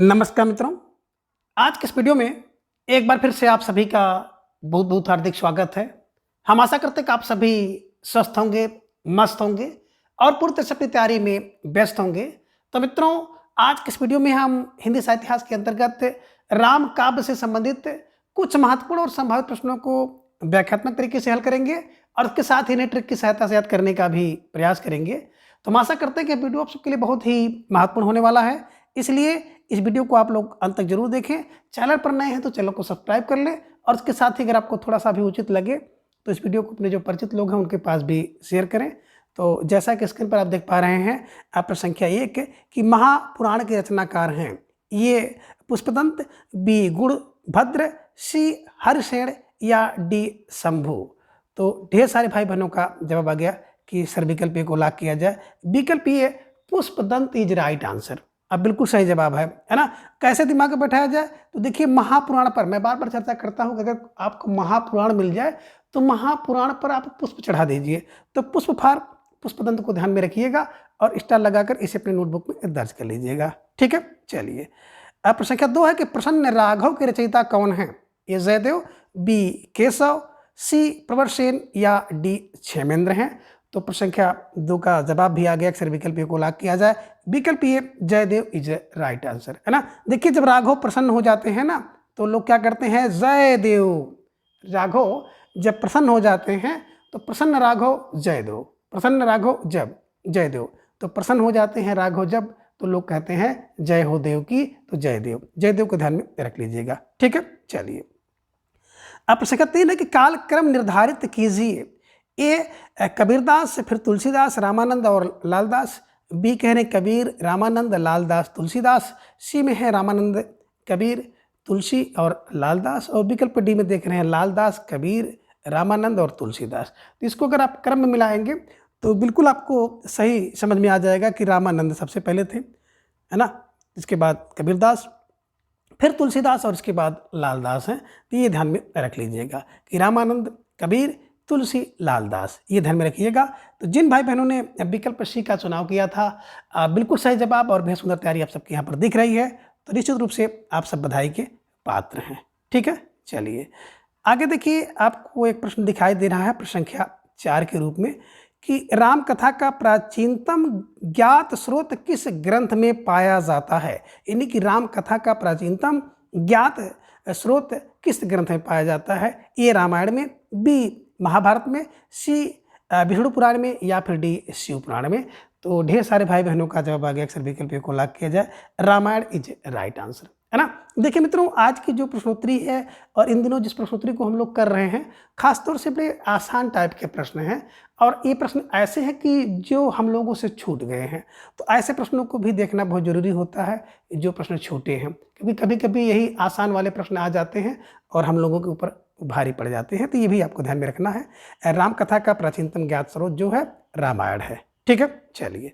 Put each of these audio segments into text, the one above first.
नमस्कार मित्रों, आज के इस वीडियो में एक बार फिर से आप सभी का बहुत बहुत हार्दिक स्वागत है। हम आशा करते हैं कि आप सभी स्वस्थ होंगे, मस्त होंगे और पूरी तरह से अपनी तैयारी में व्यस्त होंगे। तो मित्रों, आज के इस वीडियो में हम हिंदी साहित्य इतिहास के अंतर्गत राम काव्य से संबंधित कुछ महत्वपूर्ण और संभावित प्रश्नों को व्याख्यात्मक तरीके से हल करेंगे और उसके साथ ही इन्हें ट्रिक की सहायता से याद करने का भी प्रयास करेंगे। तो हम आशा करते हैं कि वीडियो आप सबके लिए बहुत ही महत्वपूर्ण होने वाला है, इसलिए इस वीडियो को आप लोग अंत तक जरूर देखें। चैनल पर नए हैं तो चैनल को सब्सक्राइब कर लें और उसके साथ ही अगर आपको थोड़ा सा भी उचित लगे तो इस वीडियो को अपने जो परिचित लोग हैं उनके पास भी शेयर करें। तो जैसा कि स्क्रीन पर आप देख पा रहे हैं, आप संख्या 1 कि महापुराण के रचनाकार हैं ये पुष्पदंत, बी गुणभद्र, सी हरिसेन या डी शंभु। तो ढेर सारे भाई बहनों का जवाब आ गया कि सर विकल्प ए को लॉक किया जाए। विकल्प ए पुष्पदंत इज राइट आंसर। अब बिल्कुल सही जवाब है ना। कैसे दिमाग में बैठाया जाए तो देखिए, महापुराण पर मैं बार बार चर्चा करता हूं कि अगर आपको महापुराण मिल जाए तो महापुराण पर आप पुष्प चढ़ा दीजिए। तो पुष्प फार पुष्पदंत को ध्यान में रखिएगा और स्टार लगाकर इसे अपनी नोटबुक में दर्ज कर लीजिएगा। ठीक है, चलिए। अब प्रश्न संख्या 2 है कि प्रसन्न राघव के रचयिता कौन है? ए जयदेव, बी केशव, सी प्रवरसेन या डी क्षेमेंद्र हैं। तो प्रश्न संख्या 2 का जवाब भी आ गया। अक्सर विकल्प ए को लॉक किया जाए। विकल्प ए जयदेव इज राइट आंसर, है ना। देखिए, जब राघव प्रसन्न हो जाते हैं ना तो लोग क्या करते हैं? जयदेव। राघव जब प्रसन्न हो जाते हैं तो प्रसन्न राघव जयदेव, प्रसन्न राघव जब जयदेव। तो प्रसन्न हो जाते हैं राघव जब, तो लोग कहते हैं जय हो देव की, तो जयदेव। जयदेव को ध्यान में रख लीजिएगा। ठीक है, चलिए। अब प्रश्न संख्या 3 है कि कालक्रम निर्धारित कीजिए। ए कबीरदास, फिर तुलसीदास, रामानंद और लालदास। बी कह रहे हैं कबीर, रामानंद, लालदास, तुलसीदास। सी में है रामानंद, कबीर, तुलसी और लालदास। और विकल्प डी में देख रहे हैं लालदास, कबीर, रामानंद और तुलसीदास। तो इसको अगर आप क्रम में मिलाएंगे तो बिल्कुल आपको सही समझ में आ जाएगा कि रामानंद सबसे पहले थे, है ना। इसके बाद कबीरदास, फिर तुलसीदास और इसके बाद लालदास हैं। तो ये ध्यान में रख लीजिएगा कि रामानंद, कबीर, तुलसी, लालदास, ये ध्यान में रखिएगा। तो जिन भाई बहनों ने विकल्प सी का चुनाव किया था, बिल्कुल सही जवाब और बेहद सुंदर तैयारी आप सबके यहाँ पर दिख रही है। तो निश्चित रूप से आप सब बधाई के पात्र हैं। ठीक है, चलिए आगे देखिए। आपको एक प्रश्न दिखाई दे रहा है प्रश्न संख्या 4 के रूप में कि राम कथा का प्राचीनतम ज्ञात स्रोत किस ग्रंथ में पाया जाता है? यानी कि राम कथा का प्राचीनतम ज्ञात स्रोत किस ग्रंथ में पाया जाता है? ए रामायण में, बी महाभारत में, सी विष्णु पुराण में या फिर डी शिव पुराण में। तो ढेर सारे भाई बहनों का जवाब आ गया। अक्सर विकल्प को लॉक किया जाए। रामायण इज राइट आंसर, है ना। देखिए मित्रों, आज की जो प्रश्नोत्तरी है और इन दिनों जिस प्रश्नोत्तरी को हम लोग कर रहे हैं, खासतौर से बड़े आसान टाइप के प्रश्न हैं और ये प्रश्न ऐसे हैं कि जो हम लोगों से छूट गए हैं। तो ऐसे प्रश्नों को भी देखना बहुत जरूरी होता है जो प्रश्न छोटे हैं, क्योंकि कभी कभी यही आसान वाले प्रश्न आ जाते हैं और हम लोगों के ऊपर भारी पड़ जाते हैं। तो ये भी आपको ध्यान में रखना है। राम कथा का प्राचीनतम ज्ञात स्रोत जो है रामायण है। ठीक है, चलिए।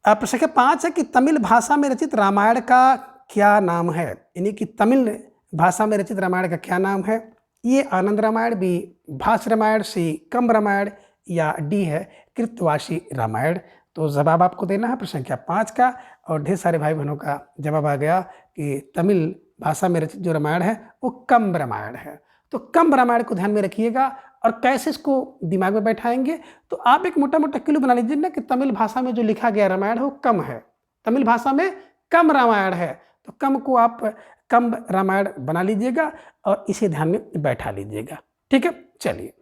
अब प्रश्न संख्या 5 है कि तमिल भाषा में रचित रामायण का क्या नाम है? यानी कि तमिल भाषा में रचित रामायण का क्या नाम है? ये आनंद रामायण, बी भास रामायण, सी कंब रामायण या डी है कृतवासी रामायण। तो जवाब आपको देना है प्रश्न संख्या 5 का। और ढेर सारे भाई बहनों का जवाब आ गया कि तमिल भाषा में रचित जो रामायण है वो कंब रामायण है। तो कंब रामायण को ध्यान में रखिएगा। और कैसे इसको दिमाग में बैठाएंगे तो आप एक मोटा मोटा क्लू बना लीजिए ना कि तमिल भाषा में जो लिखा गया रामायण है वो कम है, तमिल भाषा में कम रामायण है। तो कम को आप कंब रामायण बना लीजिएगा और इसे ध्यान में बैठा लीजिएगा। ठीक है, चलिए।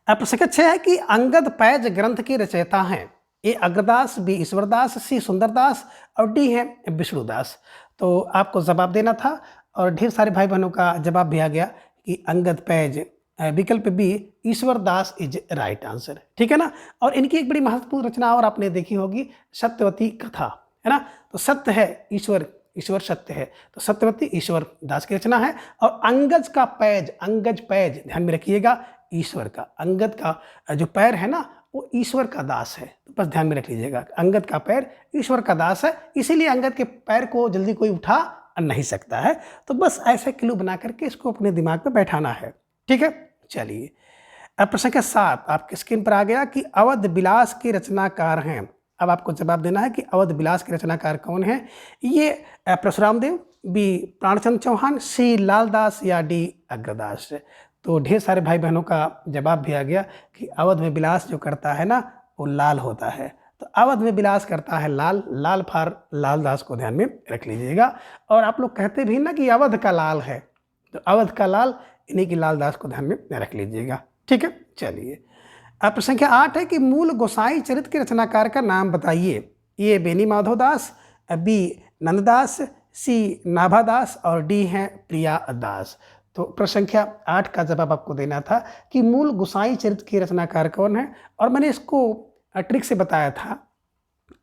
अब प्रश्न संख्या 6 है कि अंगद पैज ग्रंथ के रचयिता हैं। ए अग्रदास, बी ईश्वरदास, सी सुंदरदास और डी है विष्णुदास। तो आपको जवाब देना था और ढेर सारे भाई बहनों का जवाब भी आ गया कि अंगद पैज, विकल्प B Ishwardas is right answer. ठीक है ना। और इनकी एक बड़ी महत्वपूर्ण रचना और आपने देखी होगी, सत्यवती कथा, है ना। तो सत्य है ईश्वर, ईश्वर सत्य है, तो सत्यवती ईश्वर दास की रचना है। और अंगज का पैज, अंगज पैज ध्यान में रखिएगा, ईश्वर का, अंगद का जो पैर है ना वो ईश्वर का दास है। तो बस ध्यान में रख लीजिएगा, अंगद का पैर ईश्वर का दास है, इसीलिए अंगद के पैर को जल्दी कोई उठा नहीं सकता है। तो बस ऐसे क्लू बना करके इसको अपने दिमाग में बैठाना है। ठीक है, चलिए। अब प्रश्न संख्या 7 आपके स्क्रीन पर आ गया कि अवध विलास के रचनाकार हैं। अब आपको जवाब देना है कि अवध विलास के रचनाकार कौन है। ये परशुराम देव, बी प्राणचंद्र चौहान, सी लालदास या डी अग्रदास। तो ढेर सारे भाई बहनों का जवाब भी आ गया कि अवध में विलास जो करता है ना वो लाल होता है। तो अवध में विलास करता है लाल, लाल फार लालदास को ध्यान में रख लीजिएगा। और आप लोग कहते भी ना कि अवध का लाल है, तो अवध का लाल इन्हीं की लालदास को ध्यान में रख लीजिएगा। ठीक है, चलिए अब प्रश्न संख्या 8 है कि मूल गोसाई चरित्र के रचनाकार का नाम बताइए। ये बेनी माधव दास, बी नंददास, सी नाभादास और डी है प्रिया दास। तो प्रश्न संख्या 8 का जवाब आपको देना था कि मूल गोसाई चरित्र के रचनाकार कौन है, और मैंने इसको ट्रिक से बताया था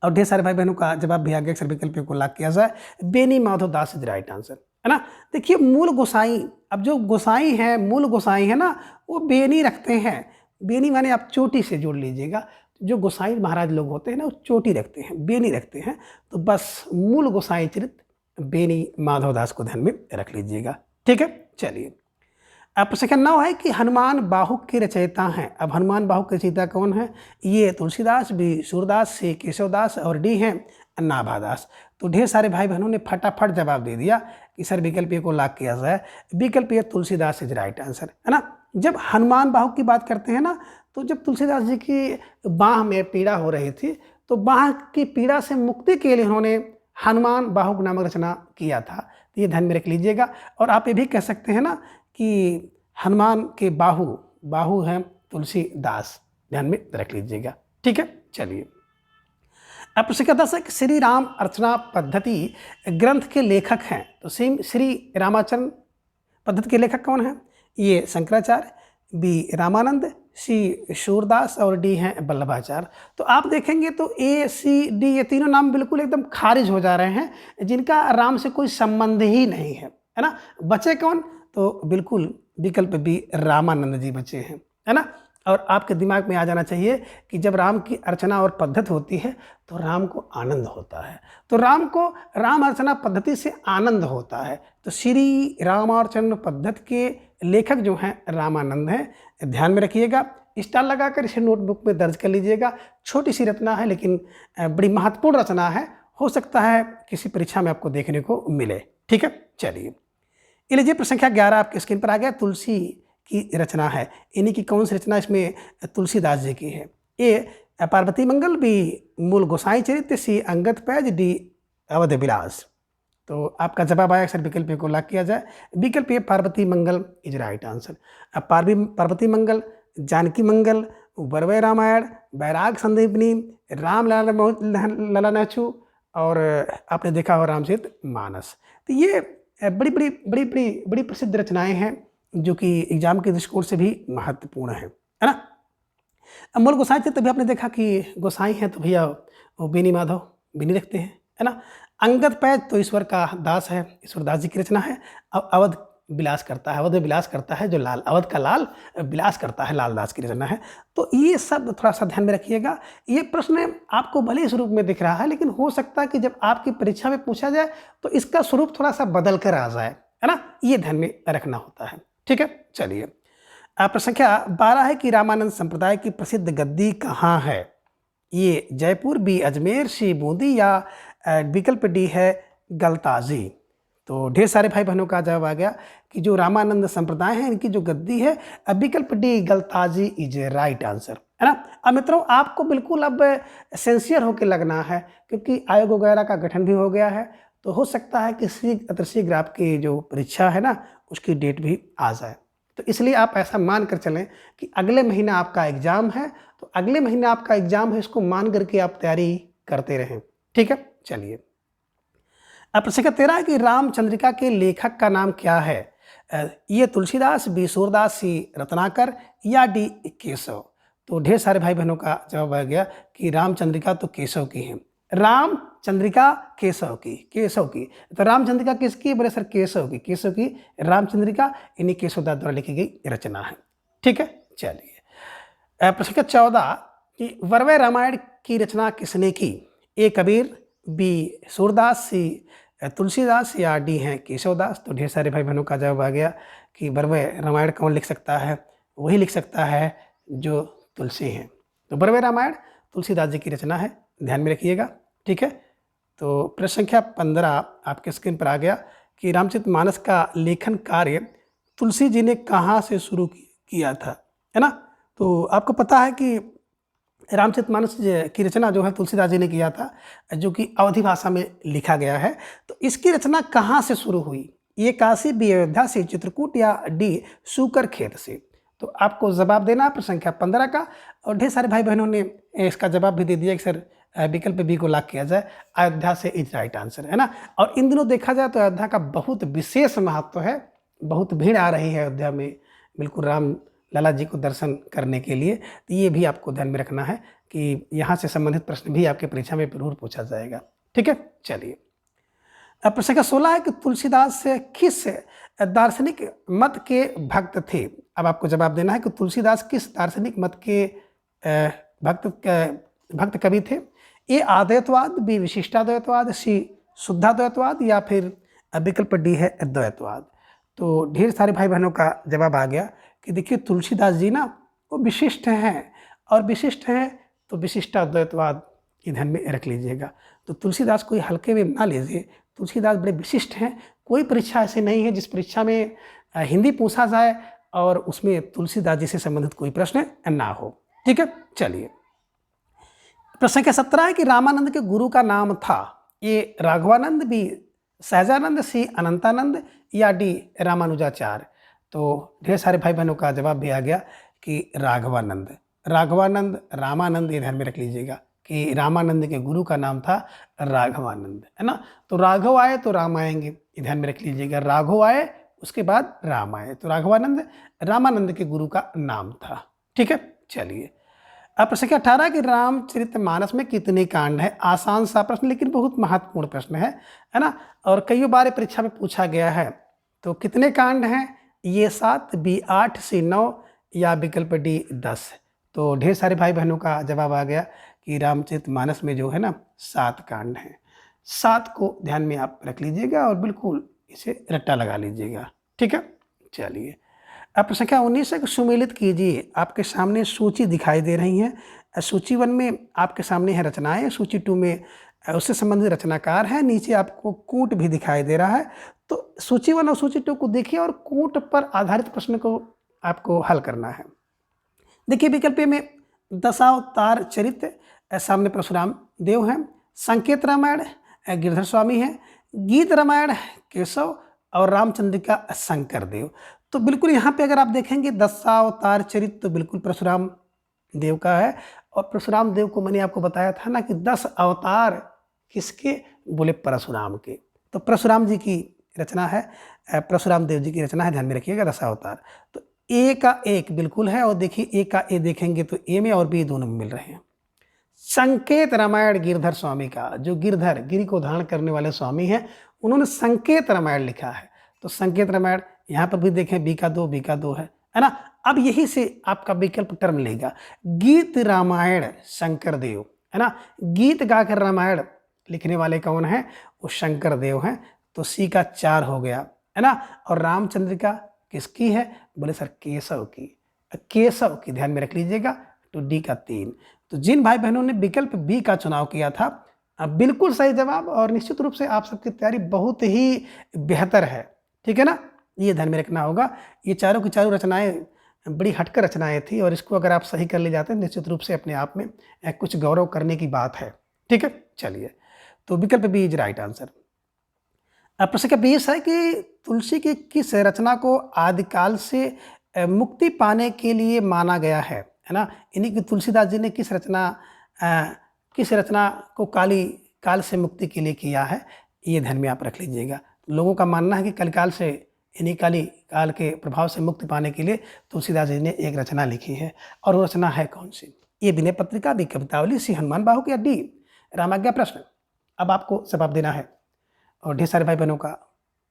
और ढेर सारे भाई बहनों का जवाब भी आ गया। अक्सर विकल्प को लॉक किया जाए, Beni Madhav Das is right answer, है ना। देखिए मूल गोसाई, अब जो गोसाई है, मूल गोसाई है ना, वो बेनी रखते हैं। बेनी माने आप चोटी से जोड़ लीजिएगा, जो गोसाई महाराज लोग होते हैं ना वो चोटी रखते हैं, बेनी रखते हैं। तो बस मूल गोसाई चरित्र बेनी माधव दास को ध्यान में रख लीजिएगा। ठीक है, चलिए अब प्रश्न संख्या 9 है कि हनुमान बाहुक के रचयिता हैं। अब हनुमान बाहुक के रचयिता कौन है। ये तुलसीदास, बी सूरदास, सी केशवदास और डी हैं नाभादास। तो ढेर सारे भाई बहनों ने फटाफट जवाब दे दिया कि सर विकल्प ए को लॉक किया जाए। विकल्प ए तुलसीदास इज राइट आंसर, है ना। जब हनुमान बाहुक की बात करते हैं ना, तो जब तुलसीदास जी की बाह में पीड़ा हो रही थी, तो बाह की पीड़ा से मुक्ति के लिए उन्होंने हनुमान बाहुक नामक रचना किया था। तो ये ध्यान में रख लीजिएगा। और आप ये भी कह सकते हैं ना कि हनुमान के बाहु, बाहु हैं तुलसीदास, ध्यान में रख लीजिएगा। ठीक है, चलिए अब प्रश्न 10 है कि श्री राम अर्चना पद्धति ग्रंथ के लेखक हैं। तो श्री रामाचरण पद्धति के लेखक कौन है। ये शंकराचार्य, बी रामानंद, सी सूरदास और डी हैं वल्लभाचार्य। तो आप देखेंगे तो ए सी डी ये तीनों नाम बिल्कुल एकदम खारिज हो जा रहे हैं, जिनका राम से कोई संबंध ही नहीं है ना। बचे कौन, तो बिल्कुल विकल्प बी रामानंद जी बचे हैं, है ना। और आपके दिमाग में आ जाना चाहिए कि जब राम की अर्चना और पद्धति होती है तो राम को आनंद होता है, तो राम को राम अर्चना पद्धति से आनंद होता है। तो श्री रामार्चन पद्धति के लेखक जो हैं रामानंद हैं, ध्यान में रखिएगा। स्टार लगाकर इसे नोटबुक में दर्ज कर लीजिएगा। छोटी सी रचना है लेकिन बड़ी महत्वपूर्ण रचना है, हो सकता है किसी परीक्षा में आपको देखने को मिले। ठीक है, चलिए ये लीजिए प्रश्न संख्या 11 आपके स्क्रीन पर आ गया। तुलसी की रचना है, इन्हीं की कौन सी रचना इसमें तुलसीदास जी की है। ए पार्वती मंगल, बी मूल गोसाई चरित्र, सी अंगद पैज, डी अवध विलास। तो आपका जवाब आया, अक्सर विकल्प को लॉक किया जाए। विकल्प ए पार्वती मंगल इज राइट आंसर। अब पार्वती मंगल, जानकी मंगल, बरवे रामायण, बैराग संदीपनी, राम लला नचू और आपने देखा हो रामचरित मानस। तो ये बड़ी बड़ी बड़ी बड़ी बड़ी प्रसिद्ध रचनाएं हैं जो कि एग्जाम के दृष्टिकोण से भी महत्वपूर्ण है ना। मूल गोसाई थे तभी आपने देखा कि गोसाई हैं तो भैया वो बेनी माधव बेनी रखते हैं, है ना। अंगद पैज तो ईश्वर का दास है, ईश्वरदास जी की रचना है। अवध विलास करता है, अवध में विलास करता है जो लाल, अवध का लाल विलास करता है, लालदास की रचना है। तो ये सब थोड़ा सा ध्यान में रखिएगा। ये प्रश्न आपको भले ही स्वरूप में दिख रहा है, लेकिन हो सकता है कि जब आपकी परीक्षा में पूछा जाए तो इसका स्वरूप थोड़ा सा बदल कर आ जाए, है ना। ये ध्यान में रखना होता है। ठीक है, चलिए प्रश्न संख्या 12 है कि रामानंद संप्रदाय की प्रसिद्ध गद्दी कहाँ है। ये जयपुर, बी अजमेर, सी बूंदी या विकल्प डी है गलताजी। तो ढेर सारे भाई बहनों का जवाब आ गया कि जो रामानंद संप्रदाय है इनकी जो गद्दी है, विकल्प D Galtaji is right answer, है ना। अब मित्रों आपको बिल्कुल अब सिंसियर होकर लगना है, क्योंकि आयोग वगैरह का गठन भी हो गया है। तो हो सकता है कि शीघ्र आपकी जो परीक्षा है ना उसकी डेट भी आ जाए। तो इसलिए आप ऐसा मान कर चलें कि अगले महीना आपका एग्ज़ाम है, तो अगले महीना आपका एग्ज़ाम है, इसको मान करके आप तैयारी करते रहें। ठीक है, चलिए अब प्रश्न संख्या 13 है कि रामचंद्रिका के लेखक का नाम क्या है। ये तुलसीदास, बी सूरदास, सी रत्नाकर या डी केशव। तो ढेर सारे भाई बहनों का जवाब आ गया कि रामचंद्रिका तो केशव की है। रामचंद्रिका केशव की। तो रामचंद्रिका किसकी, बोले सर केशव की रामचंद्रिका इन्हीं केशवदास द्वारा लिखी गई रचना है। ठीक है, चलिए प्रश्न संख्या 14 कि वर्वे रामायण की रचना किसने की। ए कबीर, बी सूरदास, सी तुलसीदास या डी हैं केशवदास। तो ढेर सारे भाई बहनों का जवाब आ गया कि वर्वे रामायण कौन लिख सकता है, वही लिख सकता है जो तुलसी हैं। तो वर्वे रामायण तुलसीदास जी की रचना है, ध्यान में रखिएगा। ठीक है, तो प्रश्न संख्या 15 आपके स्क्रीन पर आ गया कि रामचरितमानस का लेखन कार्य तुलसी जी ने कहाँ से शुरू किया था, है ना। तो आपको पता है कि रामचरितमानस की रचना जो है तुलसीदास जी ने किया था, जो कि अवधी भाषा में लिखा गया है। तो इसकी रचना कहाँ से शुरू हुई? ये काशी, बी अयोध्या से, चित्रकूट या डी सूकर खेत से? तो आपको जवाब देना है प्रश्न संख्या 15 का। और ढेर सारे भाई बहनों ने इसका जवाब भी दे दिया कि सर विकल्प बी को लॉक किया जाए, अयोध्या से इज राइट आंसर, है ना। और इन दिनों देखा जाए तो अयोध्या का बहुत विशेष महत्व है, बहुत भीड़ आ रही है अयोध्या में बिल्कुल राम लाला जी को दर्शन करने के लिए। तो ये भी आपको ध्यान में रखना है कि यहाँ से संबंधित प्रश्न भी आपके परीक्षा में जरूर पूछा जाएगा। ठीक है, चलिए अब प्रश्न संख्या 16 है कि तुलसीदास किस दार्शनिक मत के भक्त थे? अब आपको जवाब देना है कि तुलसीदास किस दार्शनिक मत के भक्त कवि थे? ए आद्वैतवाद, बी विशिष्टाद्वैतवाद, सी शुद्धाद्वैतवाद या फिर विकल्प डी है अद्वैतवाद? तो ढेर सारे भाई बहनों का जवाब आ गया कि देखिए तुलसीदास जी ना वो विशिष्ट हैं, और विशिष्ट हैं तो विशिष्टाद्वैतवाद की ध्यान में रख लीजिएगा। तो तुलसीदास कोई हल्के में ना लीजिए, तुलसीदास बड़े विशिष्ट हैं। कोई परीक्षा ऐसी नहीं है जिस परीक्षा में हिंदी पूछा जाए और उसमें तुलसीदास जी से संबंधित कोई प्रश्न ना हो। ठीक है, चलिए प्रश्न संख्या 17 है कि रामानंद के गुरु का नाम था? ए राघवानंद, बी सहजानंद, सी अनंतानंद या डी रामानुजाचार्य? तो ढेर सारे भाई बहनों का जवाब भी आ गया कि राघवानंद। राघवानंद, रामानंद, ये ध्यान में रख लीजिएगा कि रामानंद के गुरु का नाम था राघवानंद, है ना। तो राघव आए तो राम आएंगे, ये ध्यान में रख लीजिएगा। राघव आए उसके बाद राम आए, तो राघवानंद रामानंद के गुरु का नाम था। ठीक है, चलिए अब प्रश्न संख्या 18 कि रामचरितमानस में कितने कांड है? आसान सा प्रश्न लेकिन बहुत महत्वपूर्ण प्रश्न है ना, और कई बार परीक्षा में पूछा गया है। तो कितने कांड हैं? ये 7, बी 8, सी 9 या विकल्प डी 10? तो ढेर सारे भाई बहनों का जवाब आ गया कि रामचरितमानस में जो है ना 7 कांड हैं। 7 को ध्यान में आप रख लीजिएगा और बिल्कुल इसे रट्टा लगा लीजिएगा। ठीक है, चलिए अब प्रश्न संख्या 19 है कि सुमेलित कीजिए। आपके सामने सूची दिखाई दे रही है। सूची 1 में आपके सामने है रचनाएं, सूची 2 में उससे संबंधित रचनाकार है, नीचे आपको कूट भी दिखाई दे रहा है। तो सूची 1 और सूची 2 को देखिए और कूट पर आधारित प्रश्न को आपको हल करना है। देखिए विकल्प में दशावतार चरित्र सामने परशुराम देव हैं, संकेत रामायण गिरधर स्वामी हैं, गीत रामायण केशव और रामचंद्रिका शंकर देव। तो बिल्कुल यहाँ पे अगर आप देखेंगे दशावतार चरित्र तो बिल्कुल परशुराम देव का है। और परशुराम देव को मैंने आपको बताया था ना कि 10 अवतार किसके? बोले परशुराम के। तो परशुराम जी की रचना है, परशुराम देव जी की रचना है, ध्यान में रखिएगा दशावतार। तो ए का एक बिल्कुल है, और देखिए ए का ए देखेंगे तो ए में और बी दोनों में मिल रहे हैं। संकेत रामायण गिरधर स्वामी का, जो गिरधर गिरी को धारण करने वाले स्वामी हैं, उन्होंने संकेत रामायण लिखा है। तो संकेत रामायण यहाँ पर भी देखें बी का 2 है ना। अब यही से आपका विकल्प टर्म लेगा गीत रामायण शंकर देव, है ना। गीत गाकर रामायण लिखने वाले कौन हैं? वो शंकर देव हैं। तो सी का 4 हो गया, है ना। और रामचंद्रिका किसकी है? बोले सर केशव की, केशव की ध्यान में रख लीजिएगा। तो डी का 3। तो जिन भाई बहनों ने विकल्प बी का चुनाव किया था बिल्कुल सही जवाब, और निश्चित रूप से आप सबकी तैयारी बहुत ही बेहतर है। ठीक है ना, ये ध्यान में रखना होगा। ये चारों की चारों रचनाएं बड़ी हटकर रचनाएं थी, और इसको अगर आप सही कर ले जाते हैं निश्चित रूप से अपने आप में कुछ गौरव करने की बात है। ठीक है, चलिए तो विकल्प बी इज राइट आंसर। अब प्रश्न का 20 है कि तुलसी की किस रचना को आदिकाल से मुक्ति पाने के लिए माना गया है ना। इन्हीं की तुलसीदास जी ने किस रचना को काल से मुक्ति के लिए किया है, ये ध्यान में आप रख लीजिएगा। लोगों का मानना है कि कलिकाल से यानी काल के प्रभाव से मुक्ति पाने के लिए तुलसीदास जी ने एक रचना लिखी है, और वो रचना है कौन सी? ये विनय पत्रिका, बी कवितावली, सी हनुमान बाहुक या डी रामाज्ञा प्रश्न? अब आपको जवाब देना है, और ढेर सारे भाई बहनों का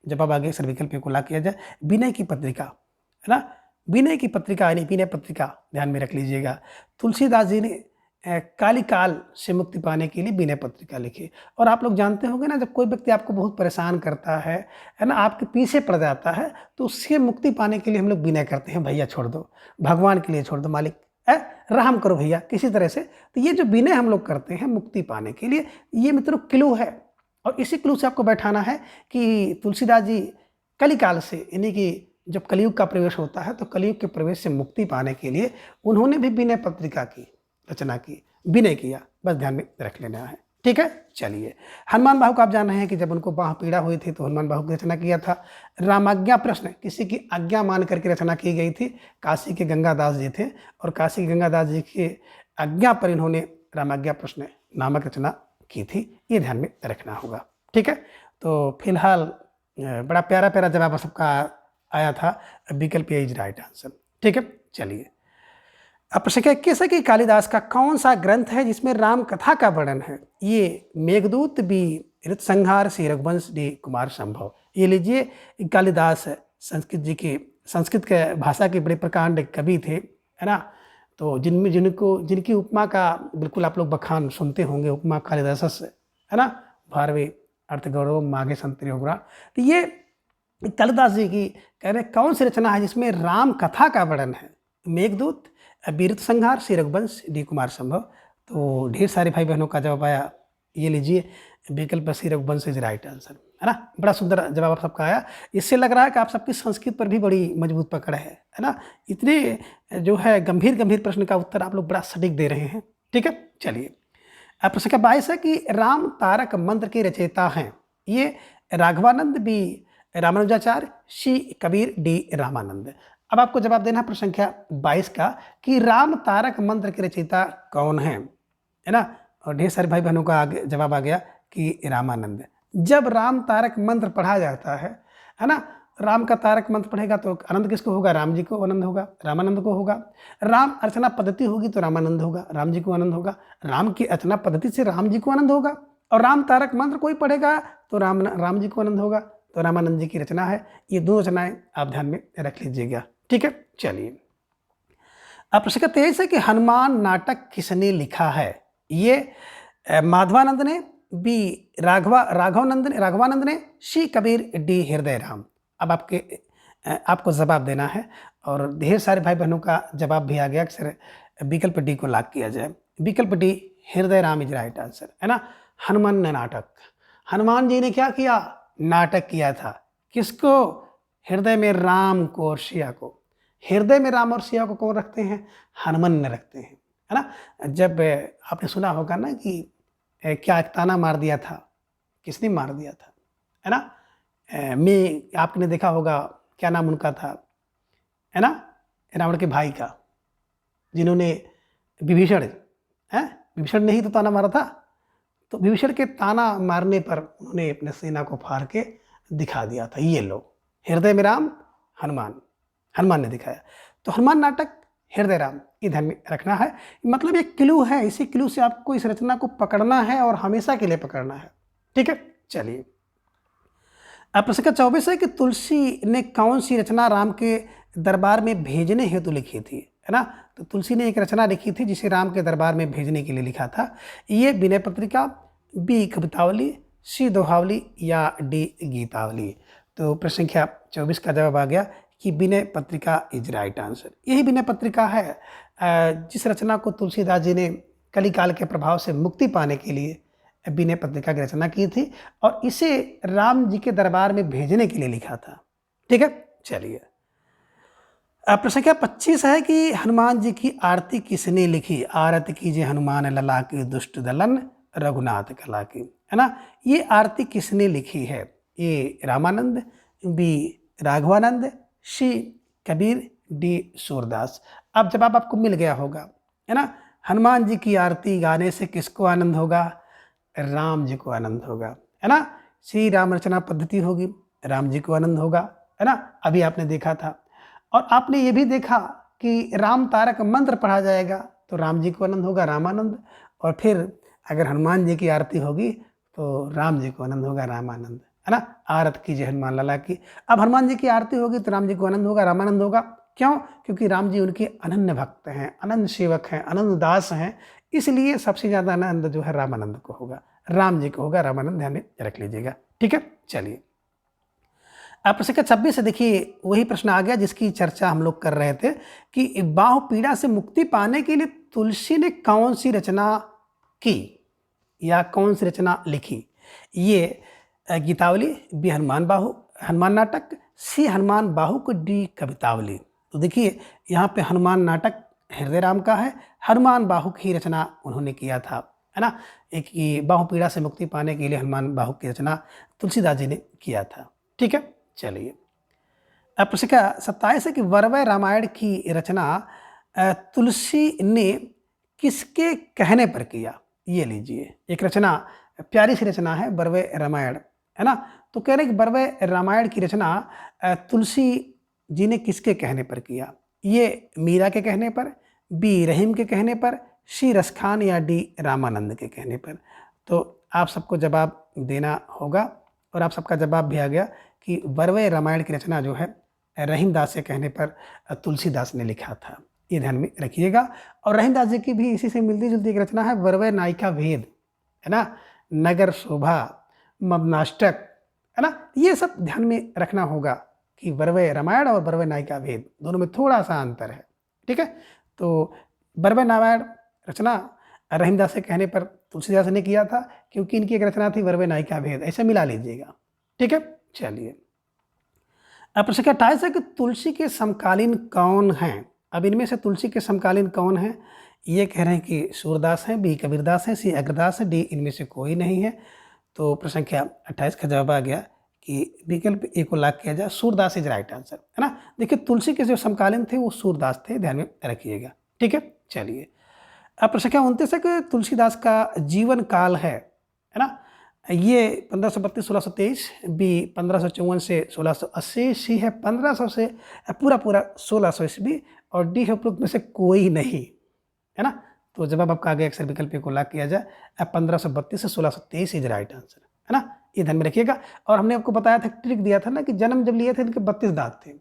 जवाब आ गया। सर विकल्प को ला किया जाए विनय की पत्रिका, है ना। विनय की पत्रिका यानी विनय पत्रिका ध्यान में रख लीजिएगा। तुलसीदास जी ने काल से मुक्ति पाने के लिए विनय पत्रिका लिखी। और आप लोग जानते होंगे ना, जब कोई व्यक्ति आपको बहुत परेशान करता है ना, आपके पीछे पड़ जाता है, तो उससे मुक्ति पाने के लिए हम लोग विनय करते हैं, भैया छोड़ दो, भगवान के लिए छोड़ दो, मालिक रहम करो भैया किसी तरह से। तो ये जो विनय हम लोग करते हैं मुक्ति पाने के लिए, ये मित्रों क्लू है। और इसी क्लू से आपको बैठाना है कि तुलसीदास जी कलिकाल से, यानी कि जब कलयुग का प्रवेश होता है तो कलयुग के प्रवेश से मुक्ति पाने के लिए उन्होंने भी विनय पत्रिका की रचना की, विनय किया, बस ध्यान में रख लेना है। ठीक है, चलिए। हनुमान बाहु को आप जान रहे हैं कि जब उनको बाह पीड़ा हुई थी तो हनुमान बाहु की रचना किया था। रामाज्ञा प्रश्न, किसी की आज्ञा मान करके रचना की गई थी। काशी के गंगादास जी थे और काशी के गंगादास जी की आज्ञा पर इन्होंने रामाज्ञा प्रश्न नामक रचना की थी, ये ध्यान में रखना होगा। ठीक है, तो फिलहाल बड़ा प्यारा प्यारा जवाब सबका आया था, विकल्प ए इज राइट आंसर। ठीक है, चलिए। अब प्रश्न क्या कैसे कि कालिदास का कौन सा ग्रंथ है जिसमें राम कथा का वर्णन है? ये मेघदूत, बी ऋतसंहार, सी रघुवंश, डी कुमार संभव। ये लीजिए, कालिदास संस्कृत के भाषा के बड़े प्रकांड कवि थे, है ना। तो जिनकी उपमा का बिल्कुल आप लोग बखान सुनते होंगे, उपमा कालिदास, है ना, भारवे अर्थ गौरव माघे संतरी होगा। तो ये कालिदास जी की कह रहे कौन सी रचना है जिसमें राम कथा का वर्णन है? मेघदूत, वीरत संहार, सी रघुवंश, डी कुमार संभव। तो ढेर सारे भाई बहनों का जवाब आया, ये लीजिए विकल्प सी रघुवंश इज राइट आंसर, है ना। बड़ा सुंदर जवाब आप सबका आया। इससे लग रहा है कि आप सबकी संस्कृत पर भी बड़ी मजबूत पकड़ है ना। इतने जो है गंभीर प्रश्न का उत्तर आप लोग बड़ा सटीक दे रहे हैं। ठीक है, चलिए। अब प्रश्न का 22 है कि राम तारक मंत्र के रचयिता हैं? ये राघवानंद, बी रामानुजाचार्य, सी कबीर, डी रामानंद। अब आपको जवाब देना है प्रश्न संख्या 22 का कि राम तारक मंत्र के रचयिता कौन है ना। और ढेर सारे भाई बहनों का आगे जवाब आ गया कि रामानंद। जब राम तारक मंत्र पढ़ा जाता है ना, राम का तारक मंत्र पढ़ेगा तो आनंद किसको होगा? राम जी को आनंद होगा, रामानंद को होगा। राम अर्चना पद्धति होगी तो रामानंद होगा, राम जी को आनंद होगा। राम की अर्चना पद्धति से राम जी को आनंद होगा। और राम तारक मंत्र कोई पढ़ेगा तो राम जी को आनंद होगा, तो रामानंद जी की रचना है। ये दो रचनाएं आप ध्यान में रख लीजिएगा। ठीक है, चलिए। अब प्रश्न का 23 है कि हनुमान नाटक किसने लिखा है? ये माधवानंद ने, बी राघवानंद ने, सी कबीर, डी हृदय राम। अब आपको जवाब देना है और ढेर सारे भाई बहनों का जवाब भी आ गया कि सर विकल्प डी को लॉक किया जाए। विकल्प डी हृदय राम इज राइट आंसर, है ना। हनुमान ने नाटक, हनुमान जी ने क्या किया? नाटक किया था। किसको? हृदय में राम को और सिया को। हृदय में राम और सिया को कौन रखते हैं? हनुमान ने रखते हैं, है ना। जब आपने सुना होगा ना कि क्या ताना मार दिया था, किसने मार दिया था, है ना। मैं आपने देखा होगा, क्या नाम उनका था, है ना, रावण के भाई का, जिन्होंने विभीषण ने ही तो ताना मारा था। तो विभीषण के ताना मारने पर उन्होंने अपने सेना को फाड़ के दिखा दिया था। ये लो, हृदय में राम, हनुमान ने दिखाया। तो हनुमान नाटक, हृदय राम, ये ध्यान में रखना है। मतलब एक क्लू है, इसी क्लू से आपको इस रचना को पकड़ना है और हमेशा के लिए पकड़ना है। ठीक है, चलिए। अब प्रश्न का 24 है कि तुलसी ने कौन सी रचना राम के दरबार में भेजने हेतु लिखी थी, है ना। तो तुलसी ने एक रचना लिखी थी जिसे राम के दरबार में भेजने के लिए लिखा था। ये विनय पत्रिका, बी कवितावली, सी दोहावली, या डी गीतावली। तो प्रश्न संख्या 24 का जवाब आ गया कि Vinay Patrika is right answer. यही विनय पत्रिका है जिस रचना को तुलसीदास जी ने कलिकाल के प्रभाव से मुक्ति पाने के लिए विनय पत्रिका की रचना की थी और इसे राम जी के दरबार में भेजने के लिए लिखा था। ठीक है, चलिए। प्रश्न संख्या 25 है कि हनुमान जी की आरती किसने लिखी? आरती कीजिए हनुमान लला की दुष्ट दलन रघुनाथ कला की, है ना। ये आरती किसने लिखी है? ए रामानंद, बी राघवानंद, सी कबीर, डी सूरदास। अब जवाब आपको मिल गया होगा, है ना। हनुमान जी की आरती गाने से किसको आनंद होगा? राम जी को आनंद होगा, है ना। श्री राम रचना पद्धति होगी, राम जी को आनंद होगा, है ना। अभी आपने देखा था। और आपने ये भी देखा कि राम तारक मंत्र पढ़ा जाएगा तो राम जी को आनंद होगा, रामानंद। और फिर अगर हनुमान जी की आरती होगी तो राम जी को आनंद होगा, रामानंद, है ना। आरत कीजिए हनुमान लला की। अब हनुमान जी की आरती होगी तो राम जी को आनंद होगा, रामानंद होगा। क्यों? क्योंकि राम जी उनके अनन्य भक्त हैं, अनन्य सेवक हैं, अनन्य दास हैं। इसलिए सबसे ज़्यादा आनंद जो है रामानंद को होगा, राम जी को होगा, रामानंद ध्यान में रख लीजिएगा। ठीक है, चलिए। अब प्रश्न 26 से देखिए वही प्रश्न आ गया जिसकी चर्चा हम लोग कर रहे थे कि बाहु पीड़ा से मुक्ति पाने के लिए तुलसी ने कौन सी रचना की या कौन सी रचना लिखी। ये गीतावली, बी हनुमान नाटक, सी हनुमान बाहु, डी कवितावली। तो देखिए यहाँ पे हनुमान नाटक हृदय राम का है, हनुमान बाहु की रचना उन्होंने किया था, है ना। एक ये बाहु पीड़ा से मुक्ति पाने के लिए हनुमान बाहु की रचना तुलसीदास जी ने किया था। ठीक है, चलिए अब प्रश्न का 27 है कि वरवय रामायण की रचना तुलसी ने किसके कहने पर किया। ये लीजिए एक रचना, प्यारी सी रचना है वरवय रामायण, है ना। तो कह रहे कि वरवय रामायण की रचना तुलसी जी ने किसके कहने पर किया। ये मीरा के कहने पर, बी रहीम के कहने पर, सी रसखान या डी रामानंद के कहने पर। तो आप सबको जवाब देना होगा और आप सबका जवाब भी आ गया कि वरवय रामायण की रचना जो है रहीम दास के कहने पर तुलसीदास ने लिखा था। ये ध्यान में रखिएगा। और रहीम दास जी की भी इसी से मिलती जुलती एक रचना है वरवय नायिका भेद, है ना, नगर शोभा, ममनाष्टक, है ना। ये सब ध्यान में रखना होगा कि वरवय रामायण और वरवय नायिका भेद दोनों में थोड़ा सा अंतर है। ठीक है, तो वरवय रामायण रचना रहीमदास के कहने पर तुलसीदास ने किया था क्योंकि इनकी एक रचना थी वरवय नायिका भेद, ऐसे मिला लीजिएगा। ठीक है, चलिए अब प्रश्न 28 है कि तुलसी के समकालीन कौन हैं। अब इनमें से तुलसी के समकालीन कौन हैं। ये कह रहे हैं कि सूरदास हैं, बी कबीरदास हैं, सी अग्रदास है, डी इनमें से कोई नहीं है। तो प्रश्न संख्या 28 का जवाब आ गया कि विकल्प ए को लॉक किया जाए, सूरदास इज राइट आंसर, है ना। देखिए तुलसी के जो समकालीन थे वो सूरदास थे, ध्यान में रखिएगा। ठीक है, चलिए अब प्रश्न संख्या 29 है कि तुलसीदास का जीवन काल है ना। ये 1532-1623, बी 1554 से 1680, सी है 1500 से पूरा 1600 ईस्वी और डी है उपरोक्त में से कोई नहीं, है ना। तो जवाब आपका आगे अक्सर विकल्प को लॉक किया जाए, 1532 से 1623 इज राइट आंसर, है ना। ये ध्यान में रखिएगा। और हमने आपको बताया था, ट्रिक दिया था ना कि जन्म जब लिए थे इनके 32 दांत थे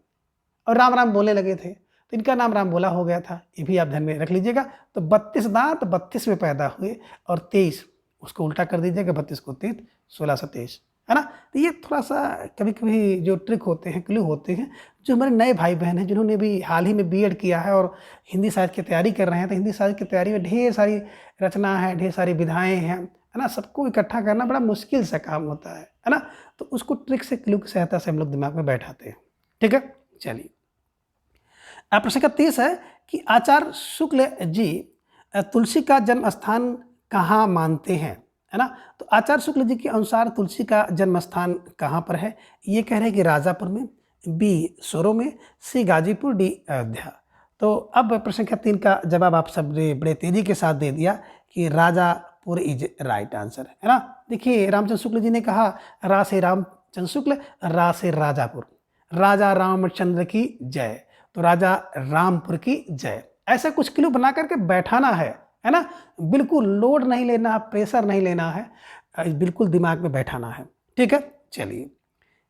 और राम राम बोलने लगे थे तो इनका नाम राम बोला हो गया था। ये भी आप ध्यान में रख लीजिएगा। तो 32 दांत 32 में पैदा हुए और 23 उसको उल्टा कर दीजिएगा, 32 को 33, 1623, है ना। तो ये थोड़ा सा कभी कभी जो ट्रिक होते हैं, क्लू होते हैं, जो हमारे नए भाई बहन हैं जिन्होंने भी हाल ही में बीएड किया है और हिंदी साहित्य की तैयारी कर रहे हैं, तो हिंदी साहित्य की तैयारी में ढेर सारी रचना है, ढेर सारी विधाएँ हैं, है ना। सबको इकट्ठा करना बड़ा मुश्किल सा काम होता है ना। तो उसको ट्रिक से, क्लू की सहायता से हम लोग दिमाग में बैठाते हैं। ठीक है, चलिए अब प्रश्न का 30 है कि आचार्य शुक्ल जी तुलसी का जन्म स्थान कहाँ मानते हैं, है ना। तो आचार्य शुक्ल जी के अनुसार तुलसी का जन्म स्थान कहाँ पर है। ये कह रहे हैं कि राजापुर में, बी सोरो में, सी गाजीपुर, डी अयोध्या। तो अब प्रश्न संख्या 3 का जवाब आप सब ने बड़े तेजी के साथ दे दिया कि राजापुर इज राइट आंसर, है ना। देखिए रामचंद्र शुक्ल जी ने कहा रा से रामचंद्र शुक्ल, रा से राजापुर, राजा रामचंद्र की जय, तो राजा रामपुर की जय। ऐसा कुछ क्लू बना करके बैठाना है ना। बिल्कुल लोड नहीं लेना, प्रेशर नहीं लेना है, बिल्कुल दिमाग में बैठाना है। ठीक है, चलिए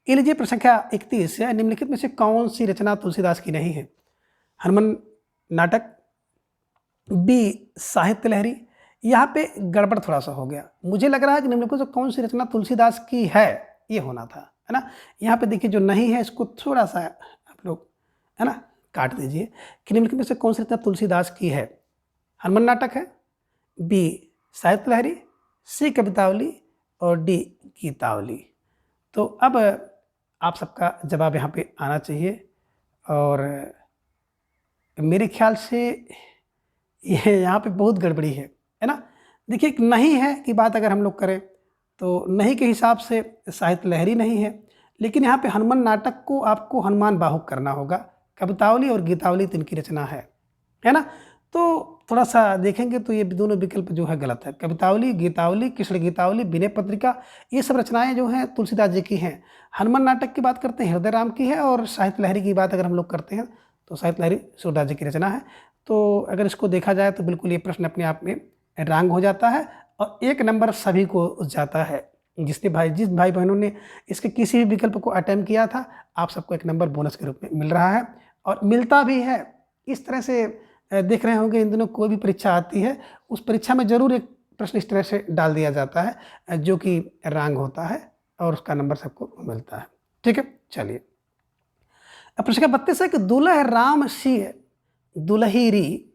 ये लीजिए प्रश्न संख्या 31 है, निम्नलिखित में से कौन सी रचना तुलसीदास की नहीं है। हनुमान नाटक, बी साहित्य लहरी। यहाँ पे गड़बड़ थोड़ा सा हो गया, मुझे लग रहा है कि निम्नलिखित में से कौन सी रचना तुलसीदास की है, ये होना था, है ना। यहाँ पे देखिए जो नहीं है इसको थोड़ा सा आप लोग, है ना, काट दीजिए कि निम्नलिखित में से कौन सी रचना तुलसीदास की है। हनुमान नाटक है, बी साहित्य लहरी, सी कवितावली और डी गीतावली। तो अब आप सबका जवाब यहाँ पे आना चाहिए और मेरे ख्याल से ये यहाँ पे बहुत गड़बड़ी है ना। देखिए एक नहीं है की बात अगर हम लोग करें तो नहीं के हिसाब से साहित्य लहरी नहीं है, लेकिन यहाँ पे हनुमान नाटक को आपको हनुमान बाहुक करना होगा। कवितावली और गीतावली तो इनकी रचना है ना। तो थोड़ा सा देखेंगे तो ये दोनों विकल्प जो है गलत है। कवितावली, गीतावली, कृष्ण गीतावली, विनय पत्रिका, ये सब रचनाएं जो हैं तुलसीदास जी की हैं। हनुमान नाटक की बात करते हैं हृदय राम की है और साहित्य लहरी की बात अगर हम लोग करते हैं तो साहित्य लहरी सूरदास जी की रचना है। तो अगर इसको देखा जाए तो बिल्कुल ये प्रश्न अपने आप में रॉन्ग हो जाता है और 1 नंबर सभी को जाता है। जिस भाई बहनों ने इसके किसी भी विकल्प को अटेम्प्ट किया था, आप सबको 1 नंबर बोनस के रूप में मिल रहा है और मिलता भी है। इस तरह से देख रहे होंगे इन दिनों कोई भी परीक्षा आती है उस परीक्षा में ज़रूर एक प्रश्न इस तरह से डाल दिया जाता है जो कि रॉन्ग होता है और उसका नंबर सबको मिलता है। ठीक है, चलिए। अब प्रश्न 32 है कि दुलह राम सिय दुलहीरी